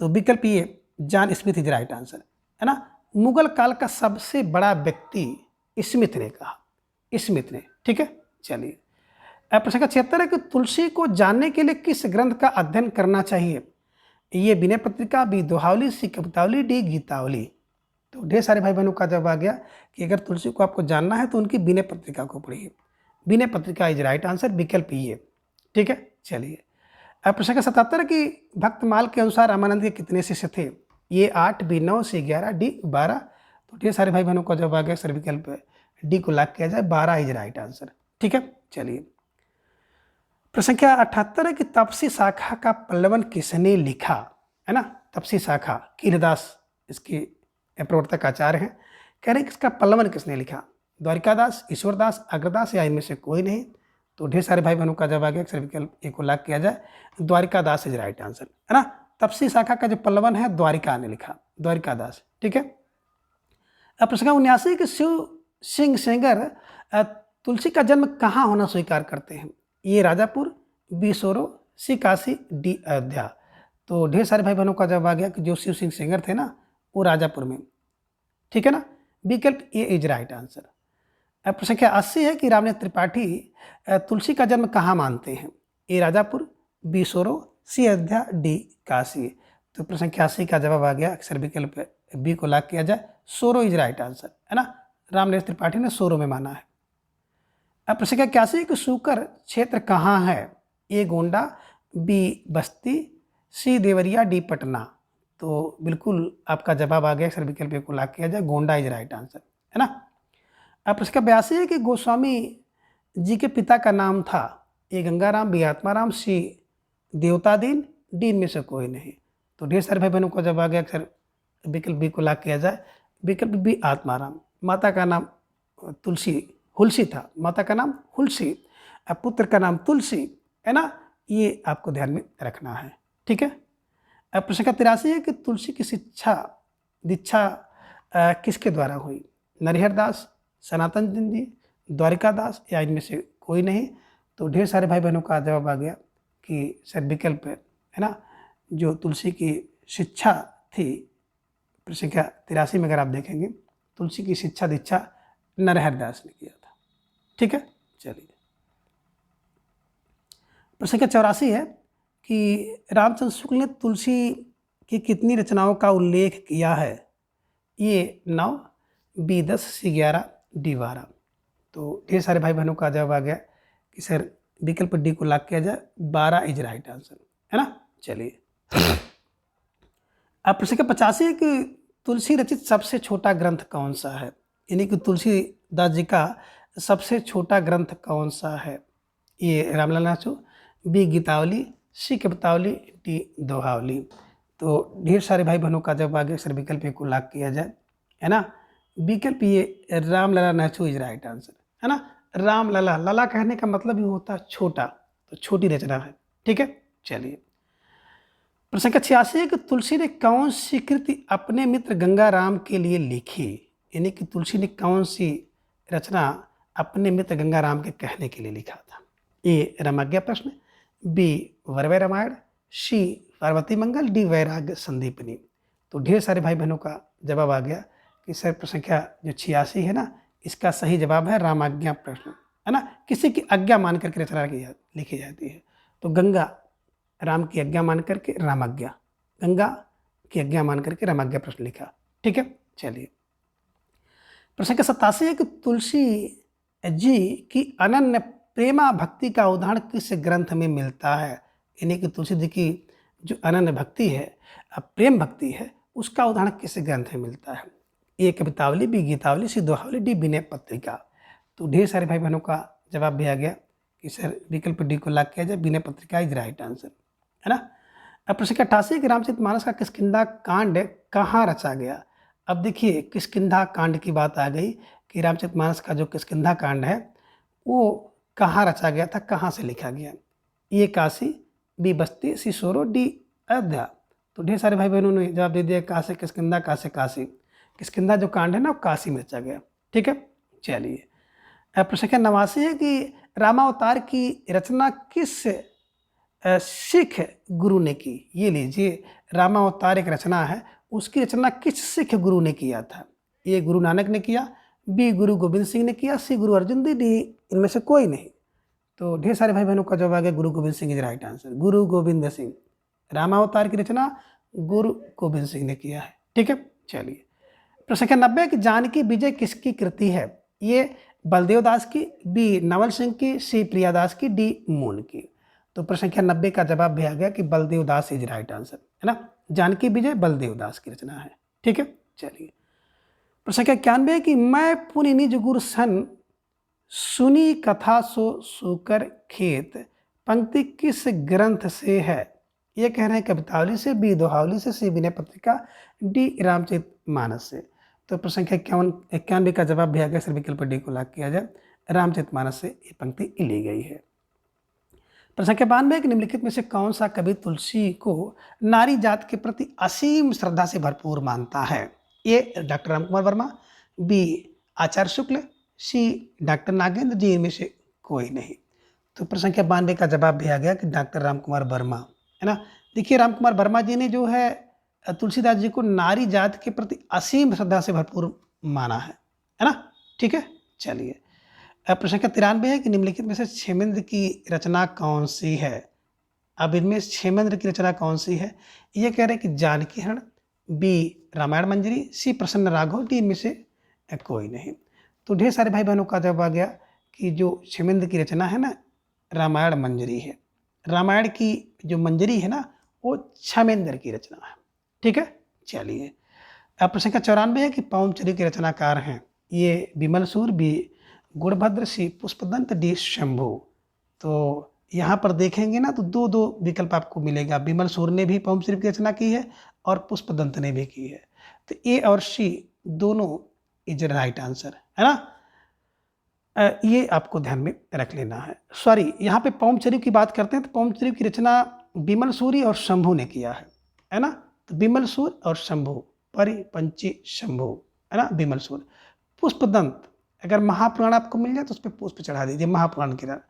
तो विकल्प ये John Smith is right answer, है ना। मुगल काल का सबसे बड़ा व्यक्ति स्मिथ ने कहा, स्मिथ ने। ठीक है, चलिए अब प्रश्न का 76 है कि तुलसी को जानने के लिए किस ग्रंथ का अध्ययन करना चाहिए? ये विनय पत्रिका, बी दोहावली, सी कवितावली, डी गीतावली। तो ढेर सारे भाई बहनों का जवाब आ गया कि अगर तुलसी को आपको जानना है तो उनकी विनय पत्रिका को पढ़िए। Vinay Patrika is right answer, विकल्प ये। ठीक है, चलिए अब प्रश्न का 77 कि भक्तमाल के अनुसार रामानंद के कितने शिष्य थे? ये 8, बी 9, सी 11, डी 12। तो ढेर सारे भाई बहनों का जवाब आ गया सर विकल्प डी को लॉक किया जाए, 12 इज राइट आंसर। ठीक है, चलिए प्रश्न संख्या 78 है कि तपसी शाखा का पल्लवन किसने लिखा? है ना, तपसी शाखा कीरदास इसके प्रवर्तक आचार्य हैं। कह रहे हैं कि इसका पल्लवन किसने लिखा? द्वारिकादास, ईश्वरदास, अग्रदास या इनमें से कोई नहीं। तो ढेर सारे भाई बहनों का जवाब आ गया सर विकल्प एक को लॉक किया जाए, द्वारिकादास इज राइट आंसर, है ना। तपसी शाखा का जो पल्लवन है द्वारिका ने लिखा, द्वारिकादास। ठीक है, अब प्रश्न 79 कि शिव सिंह सेंगर तुलसी का जन्म कहाँ होना स्वीकार करते हैं? ये राजापुर, बी सोरो, सी काशी, डी अयोध्या। तो ढेर सारे भाई बहनों का जवाब आ गया कि जो शिव सिंह सेंगर थे ना वो राजापुर में। ठीक है ना, विकल्प ए इज राइट आंसर। अब प्रश्न संख्या 80 है कि रामनेत्र त्रिपाठी तुलसी का जन्म कहाँ मानते हैं? ए राजापुर, बी सोरो, सी अयोध्या, डी काशी। तो प्रश्न संख्या 80 का जवाब आ गया, अक्सर विकल्प बी को लॉक किया जाए, सोरो इज राइट आंसर, है ना। रामनेत्र त्रिपाठी ने सोरो में माना है। अब प्रश्न संख्या 81 कि शुकर क्षेत्र कहाँ है? ए गोंडा, बी बस्ती, सी देवरिया, डी पटना। तो बिल्कुल आपका जवाब आ गया, सर विकल्प को लॉक किया जाए, गोंडा इज राइट आंसर, है ना। अब प्रश्न का 82 है कि गोस्वामी जी के पिता का नाम था? ए गंगाराम, बी आत्माराम, सी देवतादीन, डी इनमें से कोई नहीं। तो ढेर सारे भाई बहनों का जवाब आ गया, सर विकल्प बी को लॉक किया जाए, विकल्प बी आत्माराम। माता का नाम हुलसी था, माता का नाम हुलसी, पुत्र का नाम तुलसी, है ना। ये आपको ध्यान में रखना है। ठीक है, अब प्रश्न का 83 है कि तुलसी की दीक्षा किसके द्वारा हुई? नरिहर दास, सनातन जी, द्वारिकादास या इनमें से कोई नहीं। तो ढेर सारे भाई बहनों का जवाब आ गया कि सर विकल्प है ना, जो तुलसी की शिक्षा थी। प्रश्न संख्या 83 में अगर आप देखेंगे तुलसी की शिक्षा दीक्षा नरहर दास ने किया था। ठीक है, चलिए प्रश्न संख्या 84 है कि रामचंद्र शुक्ल ने तुलसी की कितनी रचनाओं का उल्लेख किया है? ये 9, बी 10, सी 11, डी 12। तो ढेर सारे भाई बहनों का जवाब आ गया कि सर विकल्प डी को लॉक किया जाए, 12 इज राइट आंसर, है ना। चलिए अब प्रश्न का 85 है कि तुलसी रचित सबसे छोटा ग्रंथ कौन सा है? यानी कि तुलसीदास जी का सबसे छोटा ग्रंथ कौन सा है? ए रामलला नाचू, बी गीतावली, सी कवितावली, डी दोहावली। तो ढेर सारे भाई बहनों का जब आगे सर विकल्प को लॉक किया जाए, है ना, विकल्प ये रामलला नाचू इज राइट आंसर, है ना। रामलला, लला कहने का मतलब ही होता है छोटा, तो छोटी रचना है, ठीक है। चलिए प्रश्न संख्या 86 है कि तुलसी ने कौन सी कृति अपने मित्र गंगाराम के लिए लिखी? यानी कि तुलसी ने कौन सी रचना अपने मित्र गंगाराम के कहने के लिए लिखा था? ए रामाज्ञा प्रश्न, बी वरवै रामायण, सी पार्वती मंगल, डी वैराग्य संदीपनी। तो ढेर सारे भाई बहनों का जवाब आ गया कि सर प्रश्न संख्या जो 86 है ना, इसका सही जवाब है रामाज्ञा प्रश्न, है ना। किसी की आज्ञा मान करके रचना लिखी जाती है। तो गंगा राम की आज्ञा मान करके रामाज्ञा, गंगा की आज्ञा मान करके रामाज्ञा प्रश्न लिखा, ठीक है। चलिए प्रश्न संख्या 87 है कि तुलसी जी की अनन्य प्रेमा भक्ति का उदाहरण किस ग्रंथ में मिलता है? यानी कि तुलसी जी की जो अनन्य भक्ति है, प्रेम भक्ति है, उसका उदाहरण किस ग्रंथ में मिलता है? ए कवितावली, बी गीतावली, सी दोहावली, डी विनय पत्रिका। तो ढेर सारे भाई बहनों का जवाब भी आ गया कि सर विकल्प डी को लॉक किया जाए, Vinay Patrika is right answer, है ना। अब प्रश्न 88 कि रामचरितमानस का किष्किंधा कांड कहाँ रचा गया? अब देखिए किष्किंधा कांड की बात आ गई कि रामचरितमानस का जो किष्किंधा कांड है वो कहाँ रचा गया था, कहाँ से लिखा गया? ए काशी, बी बस्ती, सी सोरो, डी अयोध्या। तो ढेर सारे भाई बहनों ने जवाब दे दिया कहाँ से किष्किंधा, कहाँ से काशी। किष्किंधा जो कांड है ना वो काशी में रचा गया, ठीक है। चलिए प्रश्न 89 है कि रामावतार की रचना किस सिख गुरु ने की? ये लीजिए रामावतार एक रचना है, उसकी रचना किस सिख गुरु ने किया था? ए गुरु नानक ने किया, बी गुरु गोविंद सिंह ने किया, सी गुरु अर्जुन देव, डी इनमें से कोई नहीं। तो ढेर सारे भाई बहनों का जवाब आ गया गुरु Govind Singh is right answer. गुरु गोविंद सिंह, रामावतार की रचना गुरु गोविंद सिंह ने किया है, ठीक है। चलिए प्रश्न संख्या 90 कि जानकी विजय किसकी कृति है? ये बलदेव दास की, बी नवल सिंह की, सी प्रियादास की, डी मून की। तो प्रश्न संख्या 90 का जवाब भी आ गया कि बलदेव दास इज राइट आंसर, है ना। जानकी विजय बलदेव दास की रचना है, ठीक है। चलिए प्रश्न संख्या 91 कि मैं पुनि निज गुर सन सुनी कथा सो सुकर खेत पंक्ति किस ग्रंथ से है? ये कह रहे हैं कवितावली से, बी दोहावली से, सी विनय पत्रिका, डी रामचरितमानस से। तो प्रश्न संख्या 91 का जवाब भी आ गया, सर विकल्प डी को लॉक किया जाए, रामचरितमानस से ये पंक्ति ली गई है। प्रश्न संख्या 92 कि निम्नलिखित में से कौन सा कवि तुलसी को नारी जात के प्रति असीम श्रद्धा से भरपूर मानता है? ए डॉक्टर राम कुमार वर्मा, बी आचार्य शुक्ल, सी डॉक्टर नागेंद्र, डी इनमें से कोई नहीं। तो प्रश्न संख्या 92 का जवाब भी आ गया कि डॉक्टर राम कुमार वर्मा, है ना। देखिए राम कुमार वर्मा जी ने जो है तुलसीदास जी को नारी जात के प्रति असीम श्रद्धा से भरपूर माना है ना, ठीक है। चलिए प्रश्न संख्या 93 है कि निम्नलिखित में से क्षेमेंद्र की रचना कौन सी है? अब इनमें क्षेमेंद्र की रचना कौन सी है? ये कह रहे हैं कि जानकी हरण, बी रामायण मंजरी, सी प्रसन्न राघव, डी इनमें से कोई नहीं। तो ढेर सारे भाई बहनों का जवाब आ गया कि जो क्षेमेंद्र की रचना है ना रामायण मंजरी है। रामायण की जो मंजरी है ना वो क्षेमेंद्र की रचना है, ठीक है। चलिए अब प्रश्न संख्या 94 है कि पौमचरी के रचनाकार हैं। ये विमल सूर, बी गुणभद्र, सी पुष्पदंत, डी शंभु। तो यहाँ पर देखेंगे ना तो दो दो विकल्प आपको मिलेगा। विमल सूर ने भी पौमचरी की रचना की है और पुष्पदंत ने भी की है। तो ए और सी दोनों इज राइट आंसर, है ना। ये आपको ध्यान में रख लेना है। सॉरी यहाँ पे पौमचरी की बात करते हैं तो पौमचरी की रचना विमल सूरी और शंभु ने किया है ना। तो विमल सूर और शंभु, परि पंची शंभु, है ना, विमल सूर। पुष्पदंत अगर महापुराण आपको मिल जाए तो उस पर पुष्प चढ़ा दीजिए, महापुराण की तरह।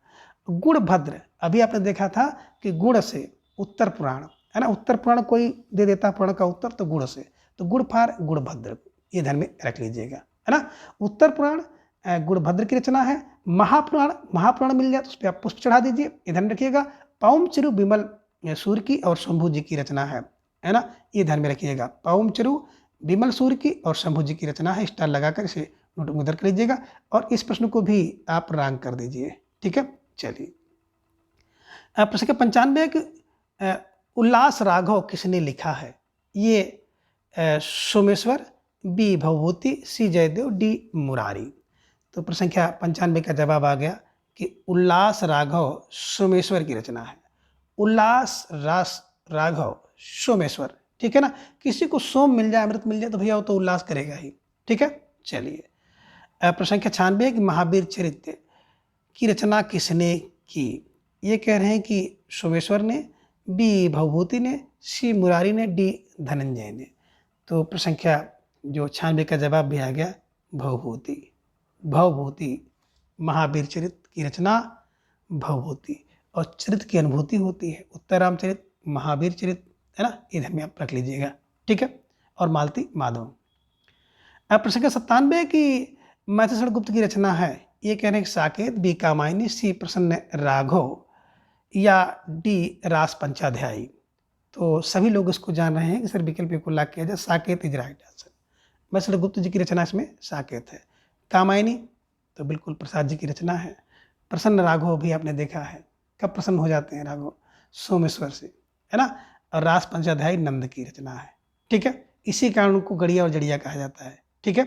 गुणभद्र अभी आपने देखा था कि गुण से उत्तर पुराण, है ना, उत्तर पुराण कोई दे देता पुराण का उत्तर, तो गुण से, तो गुण फार गुणभद्र, ये ध्यान में रख लीजिएगा, है ना। उत्तर पुराण गुणभद्र की रचना है। महापुराण मिल जाए तो उस पर आप पुष्प चढ़ा दीजिए, ये ध्यान रखिएगा। पौमचरु विमल सूर की और शंभु जी की रचना है ना, ये ध्यान में रखिएगा। पौमचरु विमल सूर की और शंभु जी की रचना है। स्टार लगाकर इसे नोट उधर कर लीजिएगा और इस प्रश्न को भी आप रैंक कर दीजिए, ठीक है। चलिए प्रश्न के 95 कि उल्लास राघव किसने लिखा है? ये सोमेश्वर, बी भवभूति, सी जयदेव, डी मुरारी। तो प्रश्न संख्या 95 का जवाब आ गया कि उल्लास राघव सोमेश्वर की रचना है। उल्लास रास राघव सोमेश्वर, ठीक है ना। किसी को सोम मिल जाए, अमृत मिल जाए तो भैया वो तो उल्लास करेगा ही, ठीक है। चलिए प्रश्न संख्या 96 कि महावीर चरित्र की रचना किसने की। ये कह रहे हैं कि सोमेश्वर ने, बी भवभूति ने, सी मुरारी ने, डी धनंजय ने। तो प्रश्न संख्या जो 96 का जवाब भी आ गया भवभूति। भवभूति, महावीर चरित्र की रचना भवभूति, और चरित्र की अनुभूति होती है उत्तर रामचरित, महावीर चरित्र, है ना। ये ध्यान में आप रख लीजिएगा, ठीक है। और मालती माधव। अब प्रश्न संख्या 97 की मैथिली गुप्त की रचना है। ये कह रहे हैं कि साकेत, बी कामायनी, सी प्रसन्न राघव, या डी रास पंचाध्यायी। तो सभी लोग इसको जान रहे हैं कि सर विकल्प को लाग किया जाए, Saket is right answer. Maithili गुप्त जी की रचना इसमें साकेत है। कामायनी तो बिल्कुल प्रसाद जी की रचना है। प्रसन्न राघव भी आपने देखा है, कब प्रसन्न हो जाते हैं राघव, सोमेश्वर से, है ना। और रास पंचाध्यायी नंद की रचना है, ठीक है। इसी कारण उनको गड़िया और जड़िया कहा जाता है, ठीक है।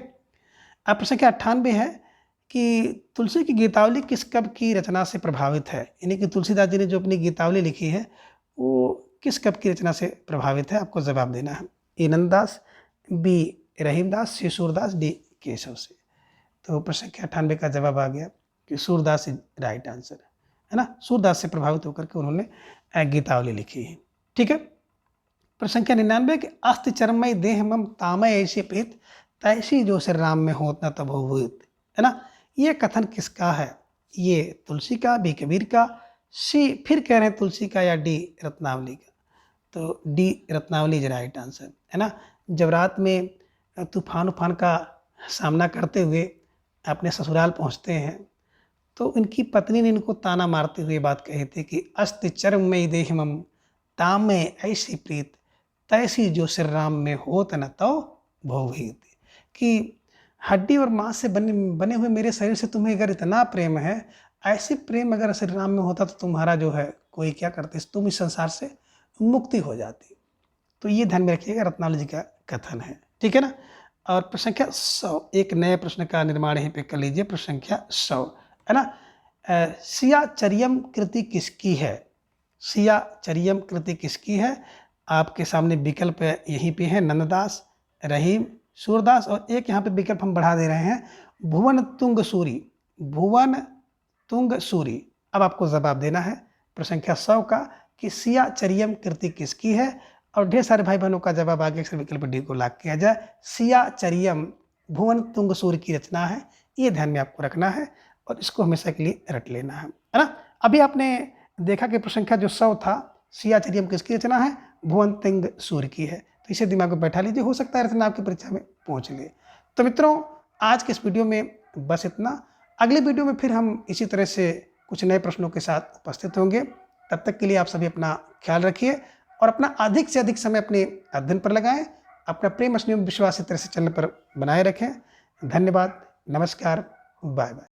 अब प्रश्न संख्या 98 है कि तुलसी की गीतावली किस कवि की रचना से प्रभावित है। यानी कि तुलसीदास जी ने जो अपनी गीतावली लिखी है वो किस कवि की रचना से प्रभावित है, आपको जवाब देना है। ए नंददास, बी रहीमदास, सी सूरदास, डी केशव से। तो प्रश्न संख्या 98 का जवाब आ गया कि सूरदास इज राइट आंसर, है ना। सूरदास से प्रभावित होकर के उन्होंने गीतावली लिखी है, ठीक है। प्रश्न संख्या 99 कि अस्थि चरमय देह मम तामय ऐसे प्रीत, तैसी जो श्री राम में होत न तब भूत, है ना। ये कथन किसका है। ये तुलसी का, बी कबीर का, सी फिर कह रहे हैं तुलसी का, या डी रत्नावली का। तो D Ratnavali is right answer, है ना। जब रात में तूफान उफान का सामना करते हुए अपने ससुराल पहुंचते हैं तो इनकी पत्नी ने इनको ताना मारते हुए बात कही थी कि अस्ति चरमय देह मम तामय ऐसी प्रीत, तैसी जो श्री राम में होत न तो भवभीत। कि हड्डी और मांस से बने हुए मेरे शरीर से तुम्हें अगर इतना प्रेम है, ऐसी प्रेम अगर श्री राम में होता तो तुम्हारा जो है कोई क्या करते, तुम इस संसार से मुक्ति हो जाती। तो ये ध्यान में रखिएगा, रत्नावली जी का कथन है, ठीक है ना। और प्रश्न संख्या 100, एक नए प्रश्न का निर्माण यहीं पे कर लीजिए। प्रश्न संख्या 100, है ना। सियाचर्यम कृति किसकी है। सियाचर्यम कृति किसकी है। आपके सामने विकल्प यहीं पे है, नंददास, रहीम, सूरदास, और एक यहाँ पे विकल्प हम बढ़ा दे रहे हैं, भुवन तुंग सूरी। भुवन तुंग सूरी। अब आपको जवाब देना है प्रश्न संख्या 100 का कि सियाचर्यम कृति किसकी है। और ढेर सारे भाई बहनों का जवाब आगे अक्सर विकल्प डी को लाग किया जाए। सियाचर्यम भुवन तुंग सूरी की रचना है, ये ध्यान में आपको रखना है और इसको हमेशा के लिए रट लेना है ना। अभी आपने देखा कि प्रश्न संख्या जो 100 था, सियाचर्यम किसकी रचना है, भुवन तुंग सूरी की है। तो इसे दिमाग में बैठा लीजिए, हो सकता है रचना आपकी परीक्षा में पहुंच ले। तो मित्रों आज के इस वीडियो में बस इतना। अगले वीडियो में फिर हम इसी तरह से कुछ नए प्रश्नों के साथ उपस्थित होंगे। तब तक के लिए आप सभी अपना ख्याल रखिए और अपना अधिक से अधिक समय अपने अध्ययन पर लगाएं। अपना प्रेम स्नेह विश्वास इस तरह से चैनल पर बनाए रखें। धन्यवाद, नमस्कार, बाय बाय।